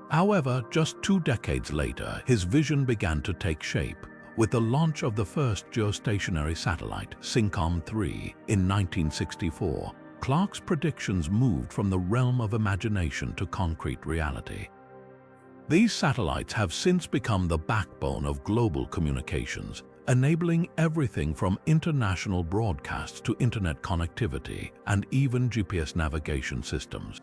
However, just 2 decades later, his vision began to take shape, with the launch of the first geostationary satellite, SYNCOM-3, in 1964. Clarke's predictions moved from the realm of imagination to concrete reality. These satellites have since become the backbone of global communications, enabling everything from international broadcasts to internet connectivity and even GPS navigation systems.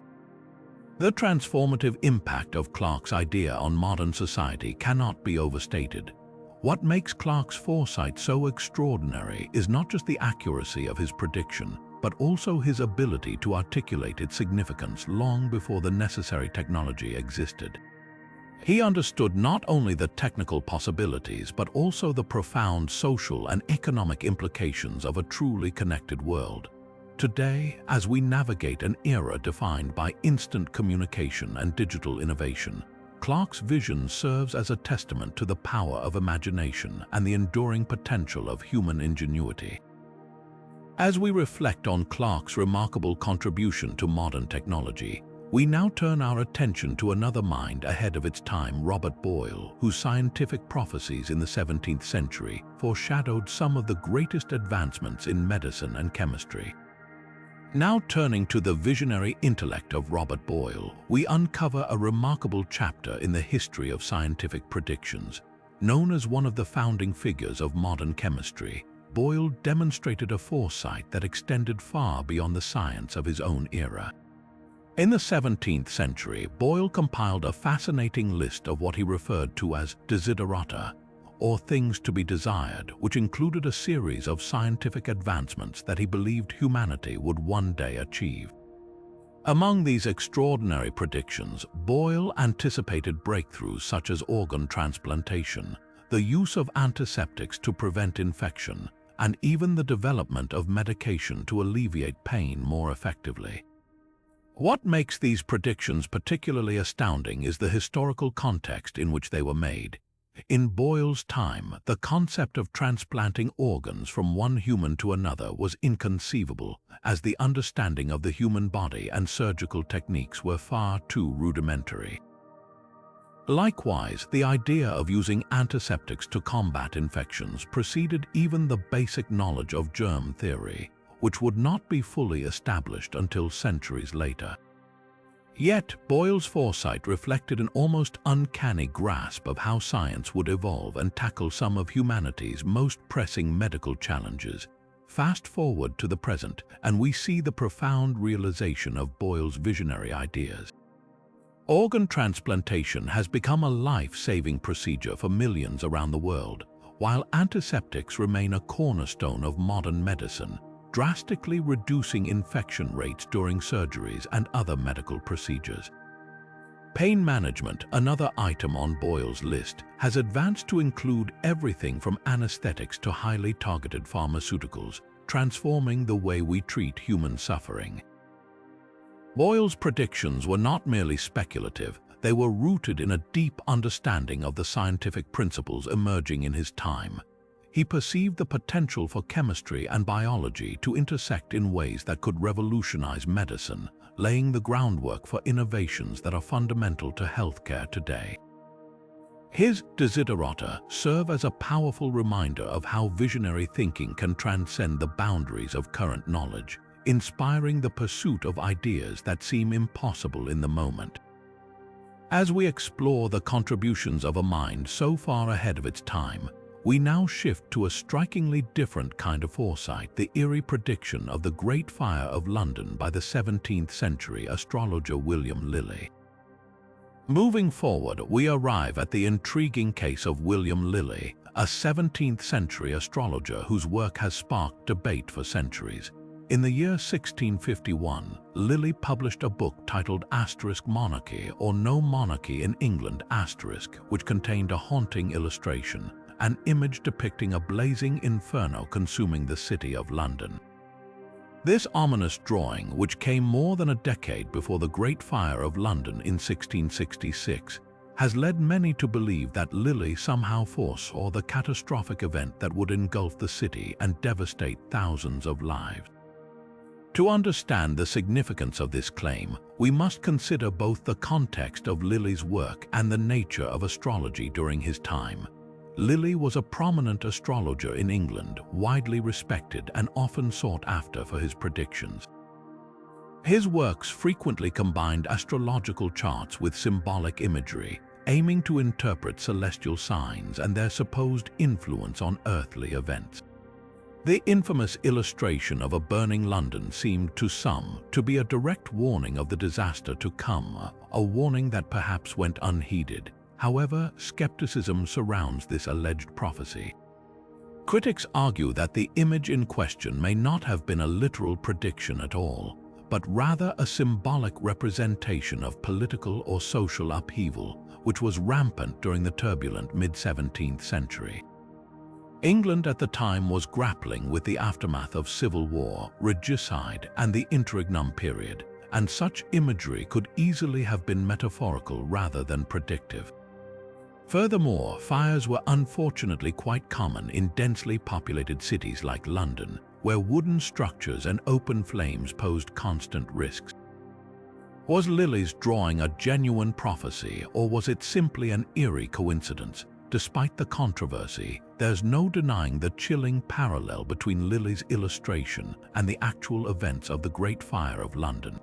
The transformative impact of Clarke's idea on modern society cannot be overstated. What makes Clarke's foresight so extraordinary is not just the accuracy of his prediction, but also his ability to articulate its significance long before the necessary technology existed. He understood not only the technical possibilities, but also the profound social and economic implications of a truly connected world. Today, as we navigate an era defined by instant communication and digital innovation, Clarke's vision serves as a testament to the power of imagination and the enduring potential of human ingenuity. As we reflect on Clarke's remarkable contribution to modern technology, we now turn our attention to another mind ahead of its time, Robert Boyle, whose scientific prophecies in the 17th century foreshadowed some of the greatest advancements in medicine and chemistry. Now turning to the visionary intellect of Robert Boyle, we uncover a remarkable chapter in the history of scientific predictions. Known as one of the founding figures of modern chemistry, Boyle demonstrated a foresight that extended far beyond the science of his own era. In the 17th century, Boyle compiled a fascinating list of what he referred to as desiderata, or things to be desired, which included a series of scientific advancements that he believed humanity would one day achieve. Among these extraordinary predictions, Boyle anticipated breakthroughs such as organ transplantation, the use of antiseptics to prevent infection, and even the development of medication to alleviate pain more effectively. What makes these predictions particularly astounding is the historical context in which they were made. In Boyle's time, the concept of transplanting organs from one human to another was inconceivable, as the understanding of the human body and surgical techniques were far too rudimentary. Likewise, the idea of using antiseptics to combat infections preceded even the basic knowledge of germ theory, which would not be fully established until centuries later. Yet, Boyle's foresight reflected an almost uncanny grasp of how science would evolve and tackle some of humanity's most pressing medical challenges. Fast forward to the present, and we see the profound realization of Boyle's visionary ideas. Organ transplantation has become a life-saving procedure for millions around the world, while antiseptics remain a cornerstone of modern medicine, drastically reducing infection rates during surgeries and other medical procedures. Pain management, another item on Boyle's list, has advanced to include everything from anesthetics to highly targeted pharmaceuticals, transforming the way we treat human suffering. Boyle's predictions were not merely speculative, they were rooted in a deep understanding of the scientific principles emerging in his time. He perceived the potential for chemistry and biology to intersect in ways that could revolutionize medicine, laying the groundwork for innovations that are fundamental to healthcare today. His desiderata serve as a powerful reminder of how visionary thinking can transcend the boundaries of current knowledge, inspiring the pursuit of ideas that seem impossible in the moment. As we explore the contributions of a mind so far ahead of its time, we now shift to a strikingly different kind of foresight, the eerie prediction of the Great Fire of London by the 17th century astrologer William Lilly. Moving forward, we arrive at the intriguing case of William Lilly, a 17th century astrologer whose work has sparked debate for centuries. In the year 1651, Lilly published a book titled *Monarchy, or No Monarchy in England*, which contained a haunting illustration, an image depicting a blazing inferno consuming the city of London. This ominous drawing, which came more than a decade before the Great Fire of London in 1666, has led many to believe that Lilly somehow foresaw the catastrophic event that would engulf the city and devastate thousands of lives. To understand the significance of this claim, we must consider both the context of Lilly's work and the nature of astrology during his time. Lilly was a prominent astrologer in England, widely respected and often sought after for his predictions. His works frequently combined astrological charts with symbolic imagery, aiming to interpret celestial signs and their supposed influence on earthly events. The infamous illustration of a burning London seemed to some to be a direct warning of the disaster to come, a warning that perhaps went unheeded. However, skepticism surrounds this alleged prophecy. Critics argue that the image in question may not have been a literal prediction at all, but rather a symbolic representation of political or social upheaval, which was rampant during the turbulent mid-17th century. England at the time was grappling with the aftermath of civil war, regicide, and the interregnum period, and such imagery could easily have been metaphorical rather than predictive. Furthermore, fires were unfortunately quite common in densely populated cities like London, where wooden structures and open flames posed constant risks. Was Lilly's drawing a genuine prophecy, or was it simply an eerie coincidence? Despite the controversy, there's no denying the chilling parallel between Lilly's illustration and the actual events of the Great Fire of London.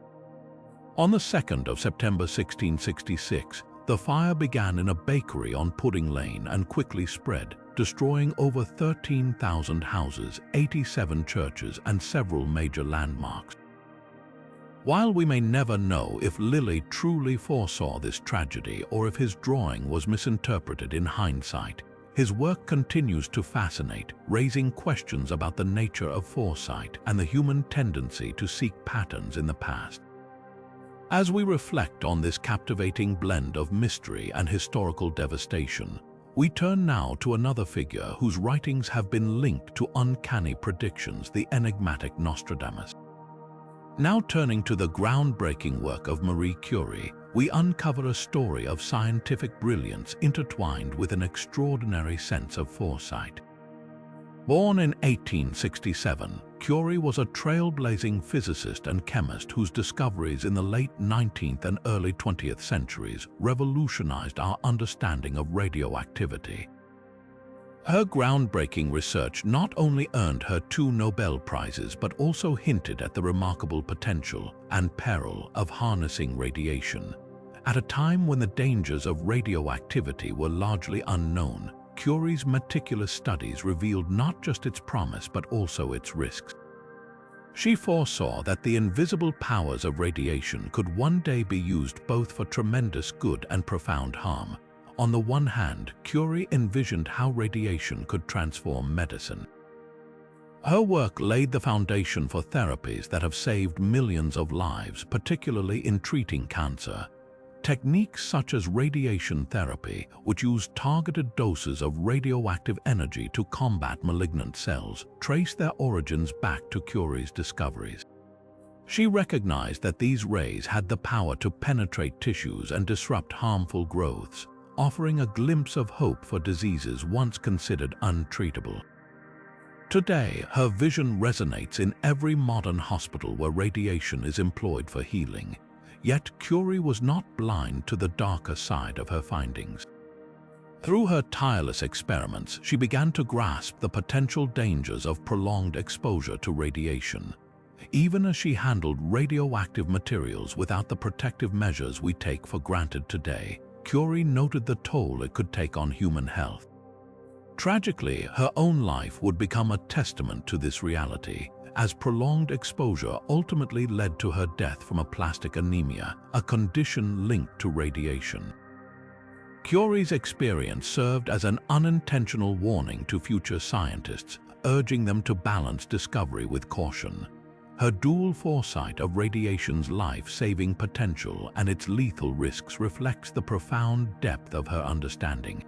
On the 2nd of September 1666, the fire began in a bakery on Pudding Lane and quickly spread, destroying over 13,000 houses, 87 churches, and several major landmarks. While we may never know if Lilly truly foresaw this tragedy or if his drawing was misinterpreted in hindsight, his work continues to fascinate, raising questions about the nature of foresight and the human tendency to seek patterns in the past. As we reflect on this captivating blend of mystery and historical devastation, We turn now to another figure whose writings have been linked to uncanny predictions, the enigmatic Nostradamus. Now turning to the groundbreaking work of Marie Curie, we uncover a story of scientific brilliance intertwined with an extraordinary sense of foresight. Born in 1867, Curie was a trailblazing physicist and chemist whose discoveries in the late 19th and early 20th centuries revolutionized our understanding of radioactivity. Her groundbreaking research not only earned her 2 Nobel Prizes but also hinted at the remarkable potential and peril of harnessing radiation. At a time when the dangers of radioactivity were largely unknown, Curie's meticulous studies revealed not just its promise but also its risks. She foresaw that the invisible powers of radiation could one day be used both for tremendous good and profound harm. On the one hand, Curie envisioned how radiation could transform medicine. Her work laid the foundation for therapies that have saved millions of lives, particularly in treating cancer. Techniques such as radiation therapy, which use targeted doses of radioactive energy to combat malignant cells, trace their origins back to Curie's discoveries. She recognized that these rays had the power to penetrate tissues and disrupt harmful growths, offering a glimpse of hope for diseases once considered untreatable. Today, her vision resonates in every modern hospital where radiation is employed for healing. Yet Curie was not blind to the darker side of her findings. Through her tireless experiments, she began to grasp the potential dangers of prolonged exposure to radiation. Even as she handled radioactive materials without the protective measures we take for granted today, Curie noted the toll it could take on human health. Tragically, her own life would become a testament to this reality, as prolonged exposure ultimately led to her death from aplastic anemia, a condition linked to radiation. Curie's experience served as an unintentional warning to future scientists, urging them to balance discovery with caution. Her dual foresight of radiation's life-saving potential and its lethal risks reflects the profound depth of her understanding.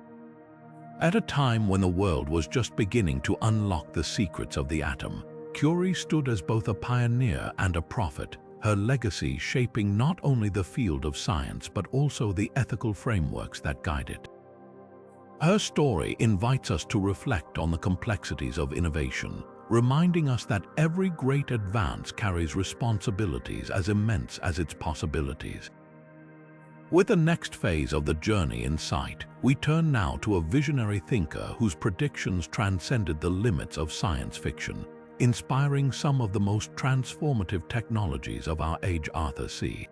At a time when the world was just beginning to unlock the secrets of the atom, Curie stood as both a pioneer and a prophet, her legacy shaping not only the field of science but also the ethical frameworks that guide it. Her story invites us to reflect on the complexities of innovation, reminding us that every great advance carries responsibilities as immense as its possibilities. With the next phase of the journey in sight, we turn now to a visionary thinker whose predictions transcended the limits of science fiction, inspiring some of the most transformative technologies of our age. Arthur C.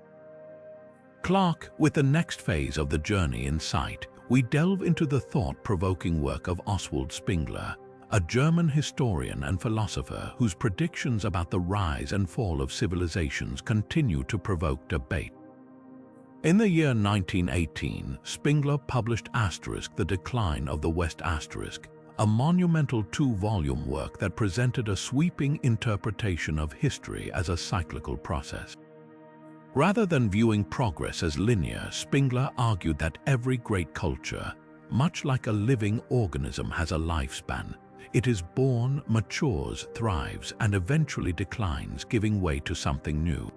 Clarke. With the next phase of the journey in sight, we delve into the thought-provoking work of Oswald Spengler, a German historian and philosopher whose predictions about the rise and fall of civilizations continue to provoke debate. In the year 1918, Spengler published **The Decline of the West**, a monumental 2-volume work that presented a sweeping interpretation of history as a cyclical process. Rather than viewing progress as linear, Spengler argued that every great culture, much like a living organism, has a lifespan. It is born, matures, thrives, and eventually declines, giving way to something new.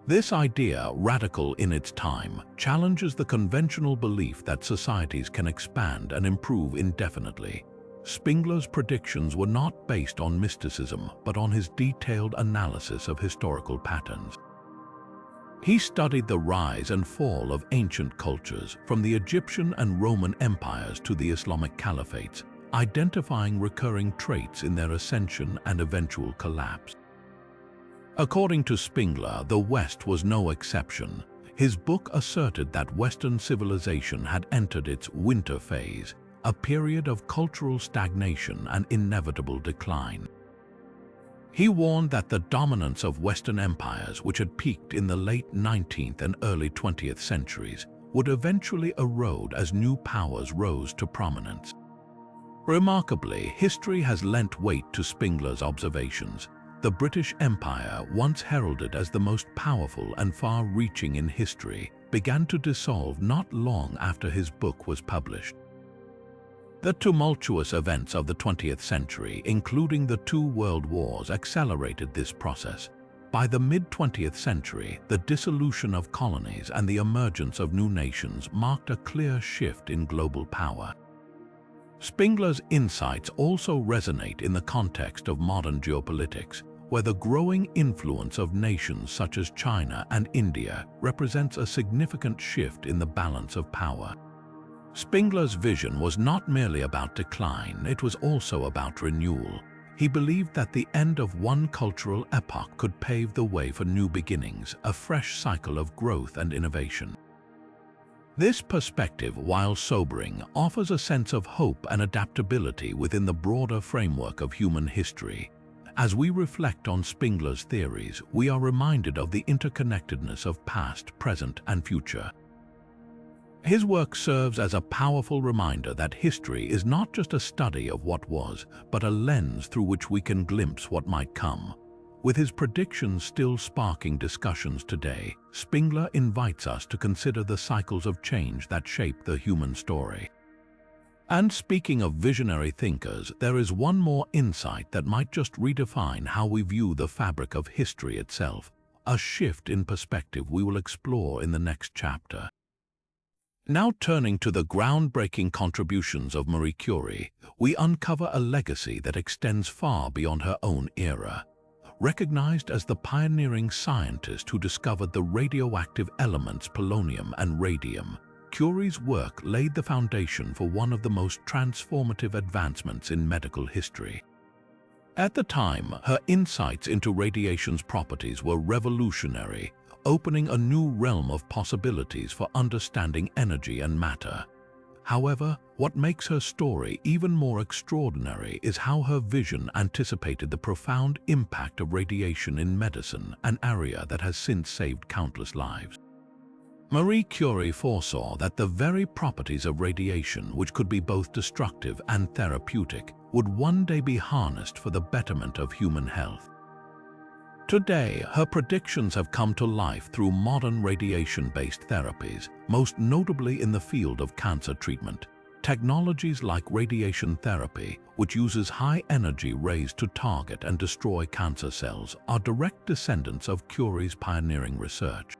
This idea, radical in its time, challenges the conventional belief that societies can expand and improve indefinitely. Spengler's predictions were not based on mysticism, but on his detailed analysis of historical patterns. He studied the rise and fall of ancient cultures, from the Egyptian and Roman empires to the Islamic caliphates, identifying recurring traits in their ascension and eventual collapse. According to Spengler, the West was no exception. His book asserted that Western civilization had entered its winter phase, a period of cultural stagnation and inevitable decline. He warned that the dominance of Western empires, which had peaked in the late 19th and early 20th centuries, would eventually erode as new powers rose to prominence. Remarkably, history has lent weight to Spengler's observations. The British Empire, once heralded as the most powerful and far-reaching in history, began to dissolve not long after his book was published. The tumultuous events of the 20th century, including the two world wars, accelerated this process. By the mid-20th century, the dissolution of colonies and the emergence of new nations marked a clear shift in global power. Spengler's insights also resonate in the context of modern geopolitics, where the growing influence of nations such as China and India represents a significant shift in the balance of power. Spengler's vision was not merely about decline, it was also about renewal. He believed that the end of one cultural epoch could pave the way for new beginnings, a fresh cycle of growth and innovation. This perspective, while sobering, offers a sense of hope and adaptability within the broader framework of human history. As we reflect on Spengler's theories, we are reminded of the interconnectedness of past, present, and future. His work serves as a powerful reminder that history is not just a study of what was, but a lens through which we can glimpse what might come. With his predictions still sparking discussions today, Spengler invites us to consider the cycles of change that shape the human story. And speaking of visionary thinkers, there is one more insight that might just redefine how we view the fabric of history itself, a shift in perspective we will explore in the next chapter. Now turning to the groundbreaking contributions of Marie Curie, we uncover a legacy that extends far beyond her own era. Recognized as the pioneering scientist who discovered the radioactive elements polonium and radium, Curie's work laid the foundation for one of the most transformative advancements in medical history. At the time, her insights into radiation's properties were revolutionary, opening a new realm of possibilities for understanding energy and matter. However, what makes her story even more extraordinary is how her vision anticipated the profound impact of radiation in medicine, an area that has since saved countless lives. Marie Curie foresaw that the very properties of radiation, which could be both destructive and therapeutic, would one day be harnessed for the betterment of human health. Today, her predictions have come to life through modern radiation-based therapies, most notably in the field of cancer treatment. Technologies like radiation therapy, which uses high-energy rays to target and destroy cancer cells, are direct descendants of Curie's pioneering research.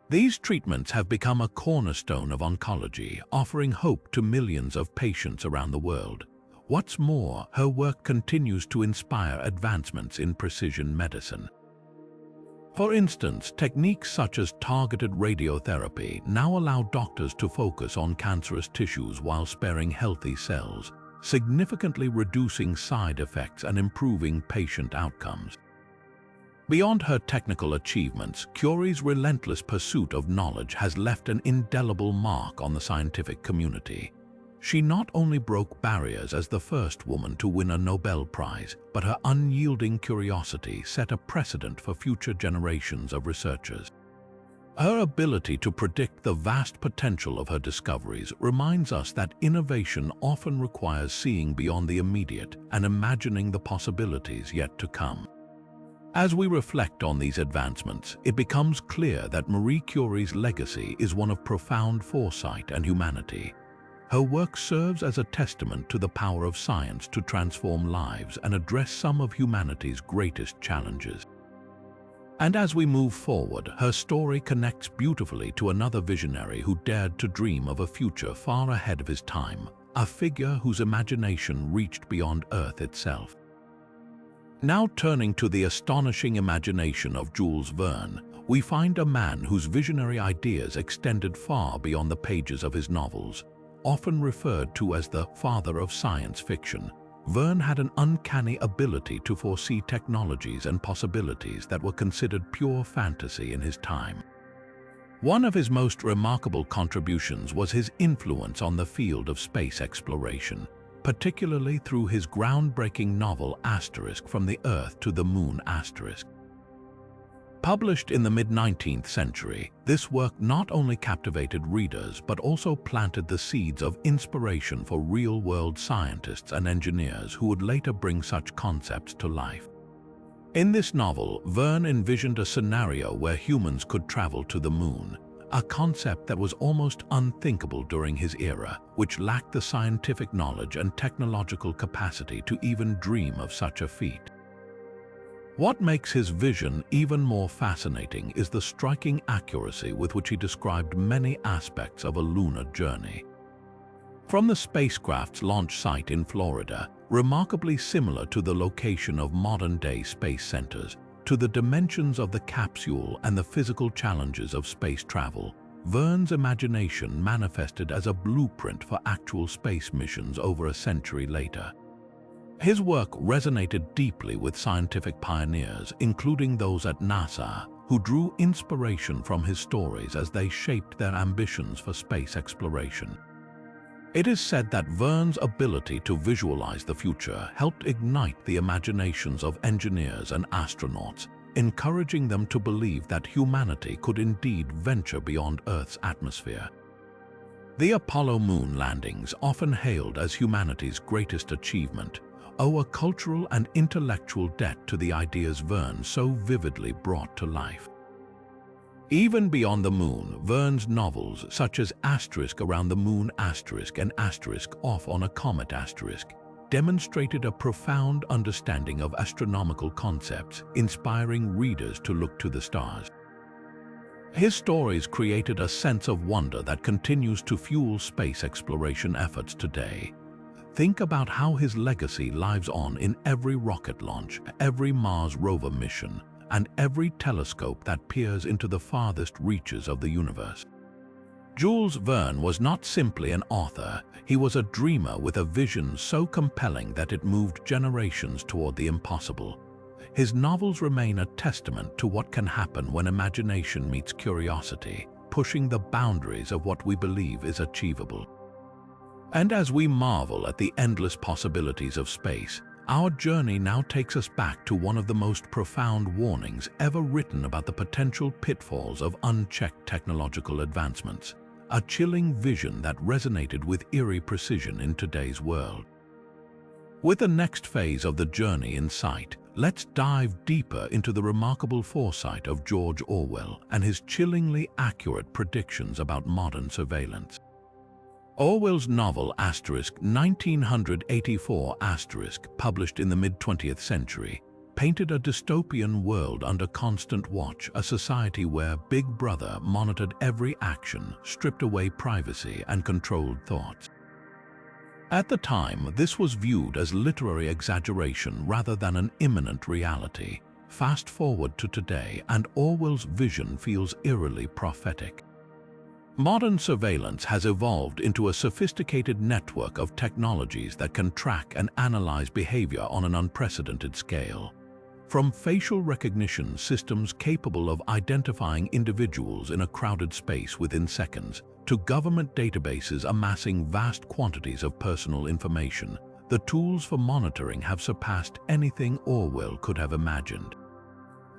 These treatments have become a cornerstone of oncology, offering hope to millions of patients around the world. What's more, her work continues to inspire advancements in precision medicine. For instance, techniques such as targeted radiotherapy now allow doctors to focus on cancerous tissues while sparing healthy cells, significantly reducing side effects and improving patient outcomes. Beyond her technical achievements, Curie's relentless pursuit of knowledge has left an indelible mark on the scientific community. She not only broke barriers as the first woman to win a Nobel Prize, but her unyielding curiosity set a precedent for future generations of researchers. Her ability to predict the vast potential of her discoveries reminds us that innovation often requires seeing beyond the immediate and imagining the possibilities yet to come. As we reflect on these advancements, it becomes clear that Marie Curie's legacy is one of profound foresight and humanity. Her work serves as a testament to the power of science to transform lives and address some of humanity's greatest challenges. And as we move forward, her story connects beautifully to another visionary who dared to dream of a future far ahead of his time, a figure whose imagination reached beyond Earth itself. Now turning to the astonishing imagination of Jules Verne, we find a man whose visionary ideas extended far beyond the pages of his novels. Often referred to as the father of science fiction, Verne had an uncanny ability to foresee technologies and possibilities that were considered pure fantasy in his time. One of his most remarkable contributions was his influence on the field of space exploration, particularly through his groundbreaking novel From the Earth to the Moon. Published in the mid-19th century, this work not only captivated readers but also planted the seeds of inspiration for real-world scientists and engineers who would later bring such concepts to life. In this novel, Verne envisioned a scenario where humans could travel to the moon, a concept that was almost unthinkable during his era, which lacked the scientific knowledge and technological capacity to even dream of such a feat. What makes his vision even more fascinating is the striking accuracy with which he described many aspects of a lunar journey. From the spacecraft's launch site in Florida, remarkably similar to the location of modern-day space centers, to the dimensions of the capsule and the physical challenges of space travel, Verne's imagination manifested as a blueprint for actual space missions over a century later. His work resonated deeply with scientific pioneers, including those at NASA, who drew inspiration from his stories as they shaped their ambitions for space exploration. It is said that Verne's ability to visualize the future helped ignite the imaginations of engineers and astronauts, encouraging them to believe that humanity could indeed venture beyond Earth's atmosphere. The Apollo moon landings, often hailed as humanity's greatest achievement, owe a cultural and intellectual debt to the ideas Verne so vividly brought to life. Even beyond the moon, Verne's novels such as Around the Moon and Off on a Comet demonstrated a profound understanding of astronomical concepts, inspiring readers to look to the stars. His stories created a sense of wonder that continues to fuel space exploration efforts today. Think about how his legacy lives on in every rocket launch, every Mars rover mission, and every telescope that peers into the farthest reaches of the universe. Jules Verne was not simply an author, he was a dreamer with a vision so compelling that it moved generations toward the impossible. His novels remain a testament to what can happen when imagination meets curiosity, pushing the boundaries of what we believe is achievable. And as we marvel at the endless possibilities of space, our journey now takes us back to one of the most profound warnings ever written about the potential pitfalls of unchecked technological advancements, a chilling vision that resonated with eerie precision in today's world. With the next phase of the journey in sight, let's dive deeper into the remarkable foresight of George Orwell and his chillingly accurate predictions about modern surveillance. Orwell's novel *1984*, published in the mid-20th century, painted a dystopian world under constant watch, a society where Big Brother monitored every action, stripped away privacy, and controlled thoughts. At the time, this was viewed as literary exaggeration rather than an imminent reality. Fast forward to today, and Orwell's vision feels eerily prophetic. Modern surveillance has evolved into a sophisticated network of technologies that can track and analyze behavior on an unprecedented scale. From facial recognition systems capable of identifying individuals in a crowded space within seconds, to government databases amassing vast quantities of personal information, the tools for monitoring have surpassed anything Orwell could have imagined.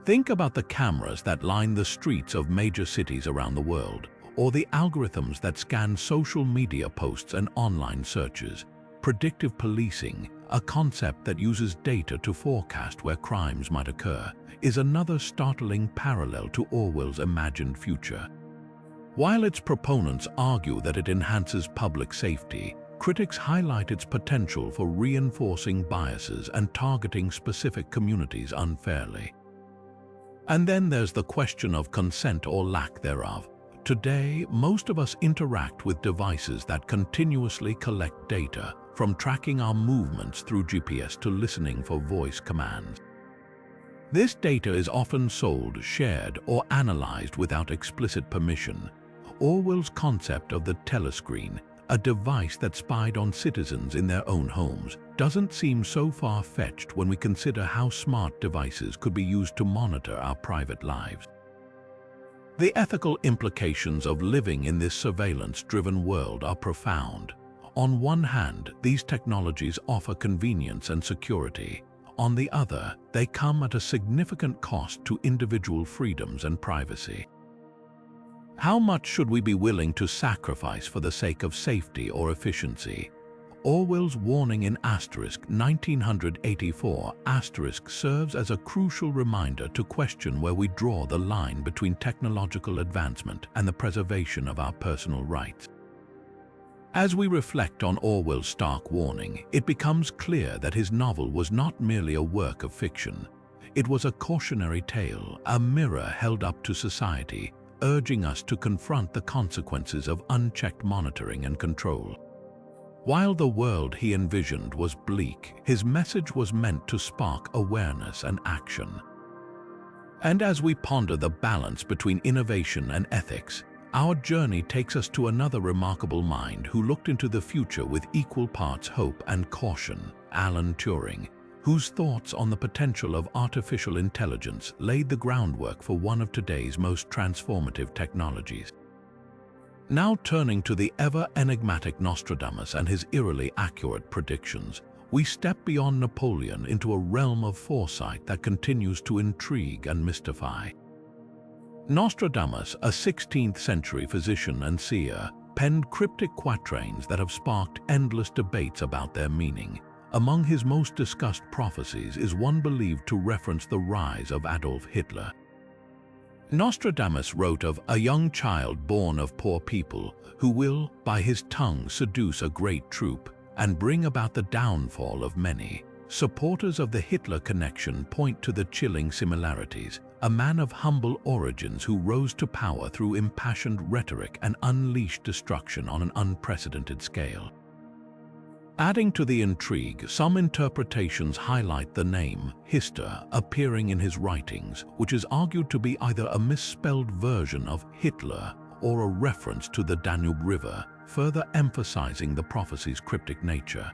Think about the cameras that line the streets of major cities around the world, or the algorithms that scan social media posts and online searches. Predictive policing, a concept that uses data to forecast where crimes might occur, is another startling parallel to Orwell's imagined future. While its proponents argue that it enhances public safety, critics highlight its potential for reinforcing biases and targeting specific communities unfairly. And then there's the question of consent or lack thereof. Today, most of us interact with devices that continuously collect data, from tracking our movements through GPS to listening for voice commands. This data is often sold, shared, or analyzed without explicit permission. Orwell's concept of the telescreen, a device that spied on citizens in their own homes, doesn't seem so far-fetched when we consider how smart devices could be used to monitor our private lives. The ethical implications of living in this surveillance-driven world are profound. On one hand, these technologies offer convenience and security. On the other, they come at a significant cost to individual freedoms and privacy. How much should we be willing to sacrifice for the sake of safety or efficiency? Orwell's warning in *1984 serves as a crucial reminder to question where we draw the line between technological advancement and the preservation of our personal rights. As we reflect on Orwell's stark warning, it becomes clear that his novel was not merely a work of fiction. It was a cautionary tale, a mirror held up to society, urging us to confront the consequences of unchecked monitoring and control. While the world he envisioned was bleak, his message was meant to spark awareness and action. And as we ponder the balance between innovation and ethics, our journey takes us to another remarkable mind who looked into the future with equal parts hope and caution, Alan Turing, whose thoughts on the potential of artificial intelligence laid the groundwork for one of today's most transformative technologies. Now turning to the ever-enigmatic Nostradamus and his eerily accurate predictions, we step beyond Napoleon into a realm of foresight that continues to intrigue and mystify. Nostradamus, a 16th-century physician and seer, penned cryptic quatrains that have sparked endless debates about their meaning. Among his most discussed prophecies is one believed to reference the rise of Adolf Hitler. Nostradamus wrote of a young child born of poor people who will, by his tongue, seduce a great troop and bring about the downfall of many. Supporters of the Hitler connection point to the chilling similarities. A man of humble origins who rose to power through impassioned rhetoric and unleashed destruction on an unprecedented scale. Adding to the intrigue, some interpretations highlight the name Hister appearing in his writings, which is argued to be either a misspelled version of Hitler or a reference to the Danube River, further emphasizing the prophecy's cryptic nature.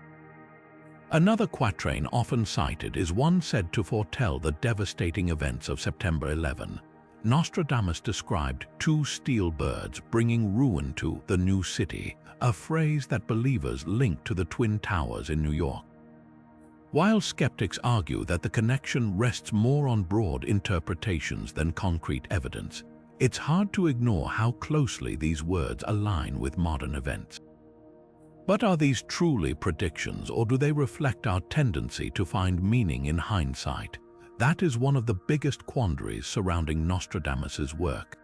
Another quatrain often cited is one said to foretell the devastating events of September 11. Nostradamus described two steel birds bringing ruin to the new city, a phrase that believers link to the Twin Towers in New York. While skeptics argue that the connection rests more on broad interpretations than concrete evidence, it's hard to ignore how closely these words align with modern events. But are these truly predictions, or do they reflect our tendency to find meaning in hindsight? That is one of the biggest quandaries surrounding Nostradamus's work.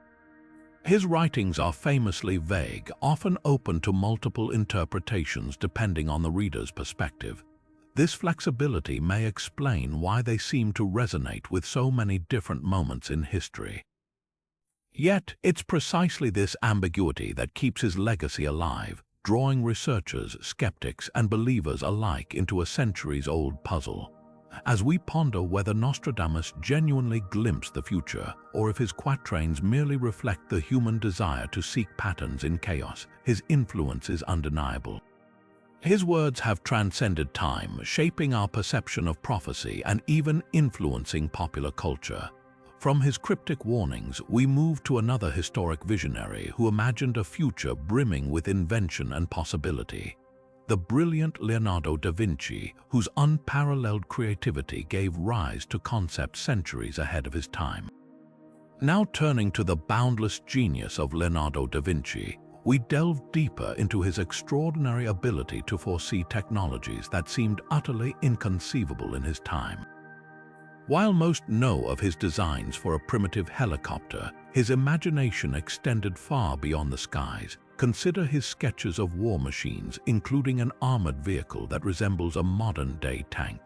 His writings are famously vague, often open to multiple interpretations depending on the reader's perspective. This flexibility may explain why they seem to resonate with so many different moments in history. Yet, it's precisely this ambiguity that keeps his legacy alive, drawing researchers, skeptics, and believers alike into a centuries-old puzzle. As we ponder whether Nostradamus genuinely glimpsed the future, or if his quatrains merely reflect the human desire to seek patterns in chaos, his influence is undeniable. His words have transcended time, shaping our perception of prophecy and even influencing popular culture. From his cryptic warnings, we move to another historic visionary who imagined a future brimming with invention and possibility. The brilliant Leonardo da Vinci, whose unparalleled creativity gave rise to concepts centuries ahead of his time. Now turning to the boundless genius of Leonardo da Vinci, we delve deeper into his extraordinary ability to foresee technologies that seemed utterly inconceivable in his time. While most know of his designs for a primitive helicopter, his imagination extended far beyond the skies. Consider his sketches of war machines, including an armored vehicle that resembles a modern-day tank.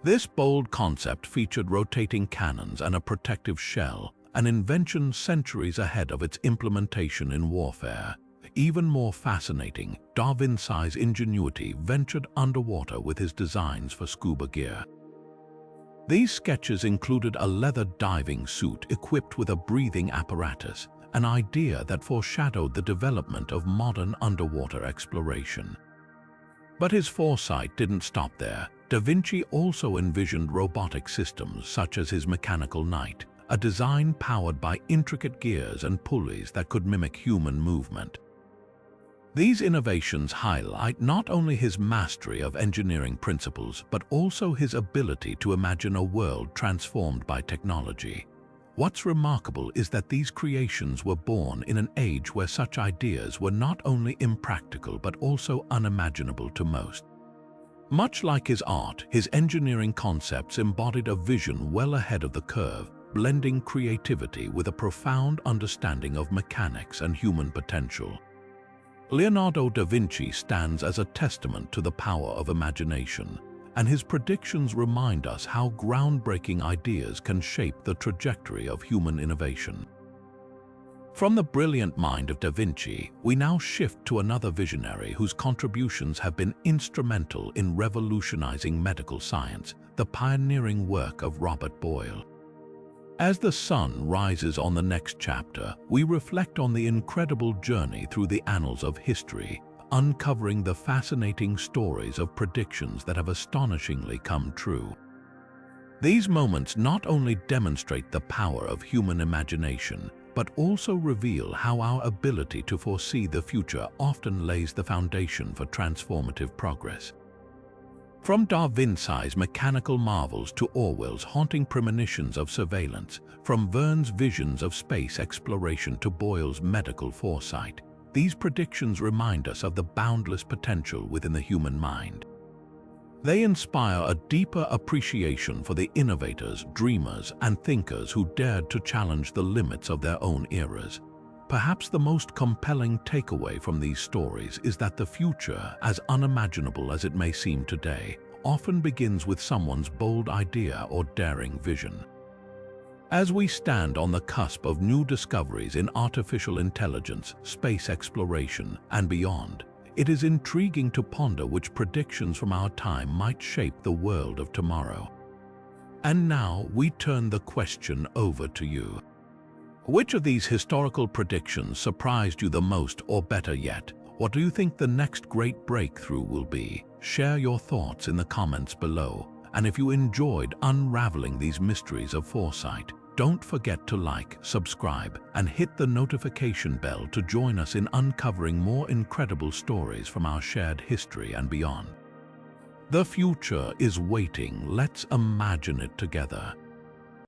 This bold concept featured rotating cannons and a protective shell, an invention centuries ahead of its implementation in warfare. Even more fascinating, Da Vinci's ingenuity ventured underwater with his designs for scuba gear. These sketches included a leather diving suit equipped with a breathing apparatus, an idea that foreshadowed the development of modern underwater exploration. But his foresight didn't stop there. Da Vinci also envisioned robotic systems such as his mechanical knight, a design powered by intricate gears and pulleys that could mimic human movement. These innovations highlight not only his mastery of engineering principles, but also his ability to imagine a world transformed by technology. What's remarkable is that these creations were born in an age where such ideas were not only impractical but also unimaginable to most. Much like his art, his engineering concepts embodied a vision well ahead of the curve, blending creativity with a profound understanding of mechanics and human potential. Leonardo da Vinci stands as a testament to the power of imagination, and his predictions remind us how groundbreaking ideas can shape the trajectory of human innovation. From the brilliant mind of Da Vinci, we now shift to another visionary whose contributions have been instrumental in revolutionizing medical science, the pioneering work of Robert Boyle. As the sun rises on the next chapter, we reflect on the incredible journey through the annals of history, uncovering the fascinating stories of predictions that have astonishingly come true. These moments not only demonstrate the power of human imagination, but also reveal how our ability to foresee the future often lays the foundation for transformative progress. From Da Vinci's mechanical marvels to Orwell's haunting premonitions of surveillance, from Verne's visions of space exploration to Boyle's medical foresight, these predictions remind us of the boundless potential within the human mind. They inspire a deeper appreciation for the innovators, dreamers, and thinkers who dared to challenge the limits of their own eras. Perhaps the most compelling takeaway from these stories is that the future, as unimaginable as it may seem today, often begins with someone's bold idea or daring vision. As we stand on the cusp of new discoveries in artificial intelligence, space exploration, and beyond, it is intriguing to ponder which predictions from our time might shape the world of tomorrow. And now we turn the question over to you. Which of these historical predictions surprised you the most, or better yet, what do you think the next great breakthrough will be? Share your thoughts in the comments below, and if you enjoyed unraveling these mysteries of foresight, don't forget to like, subscribe, and hit the notification bell to join us in uncovering more incredible stories from our shared history and beyond. The future is waiting, let's imagine it together.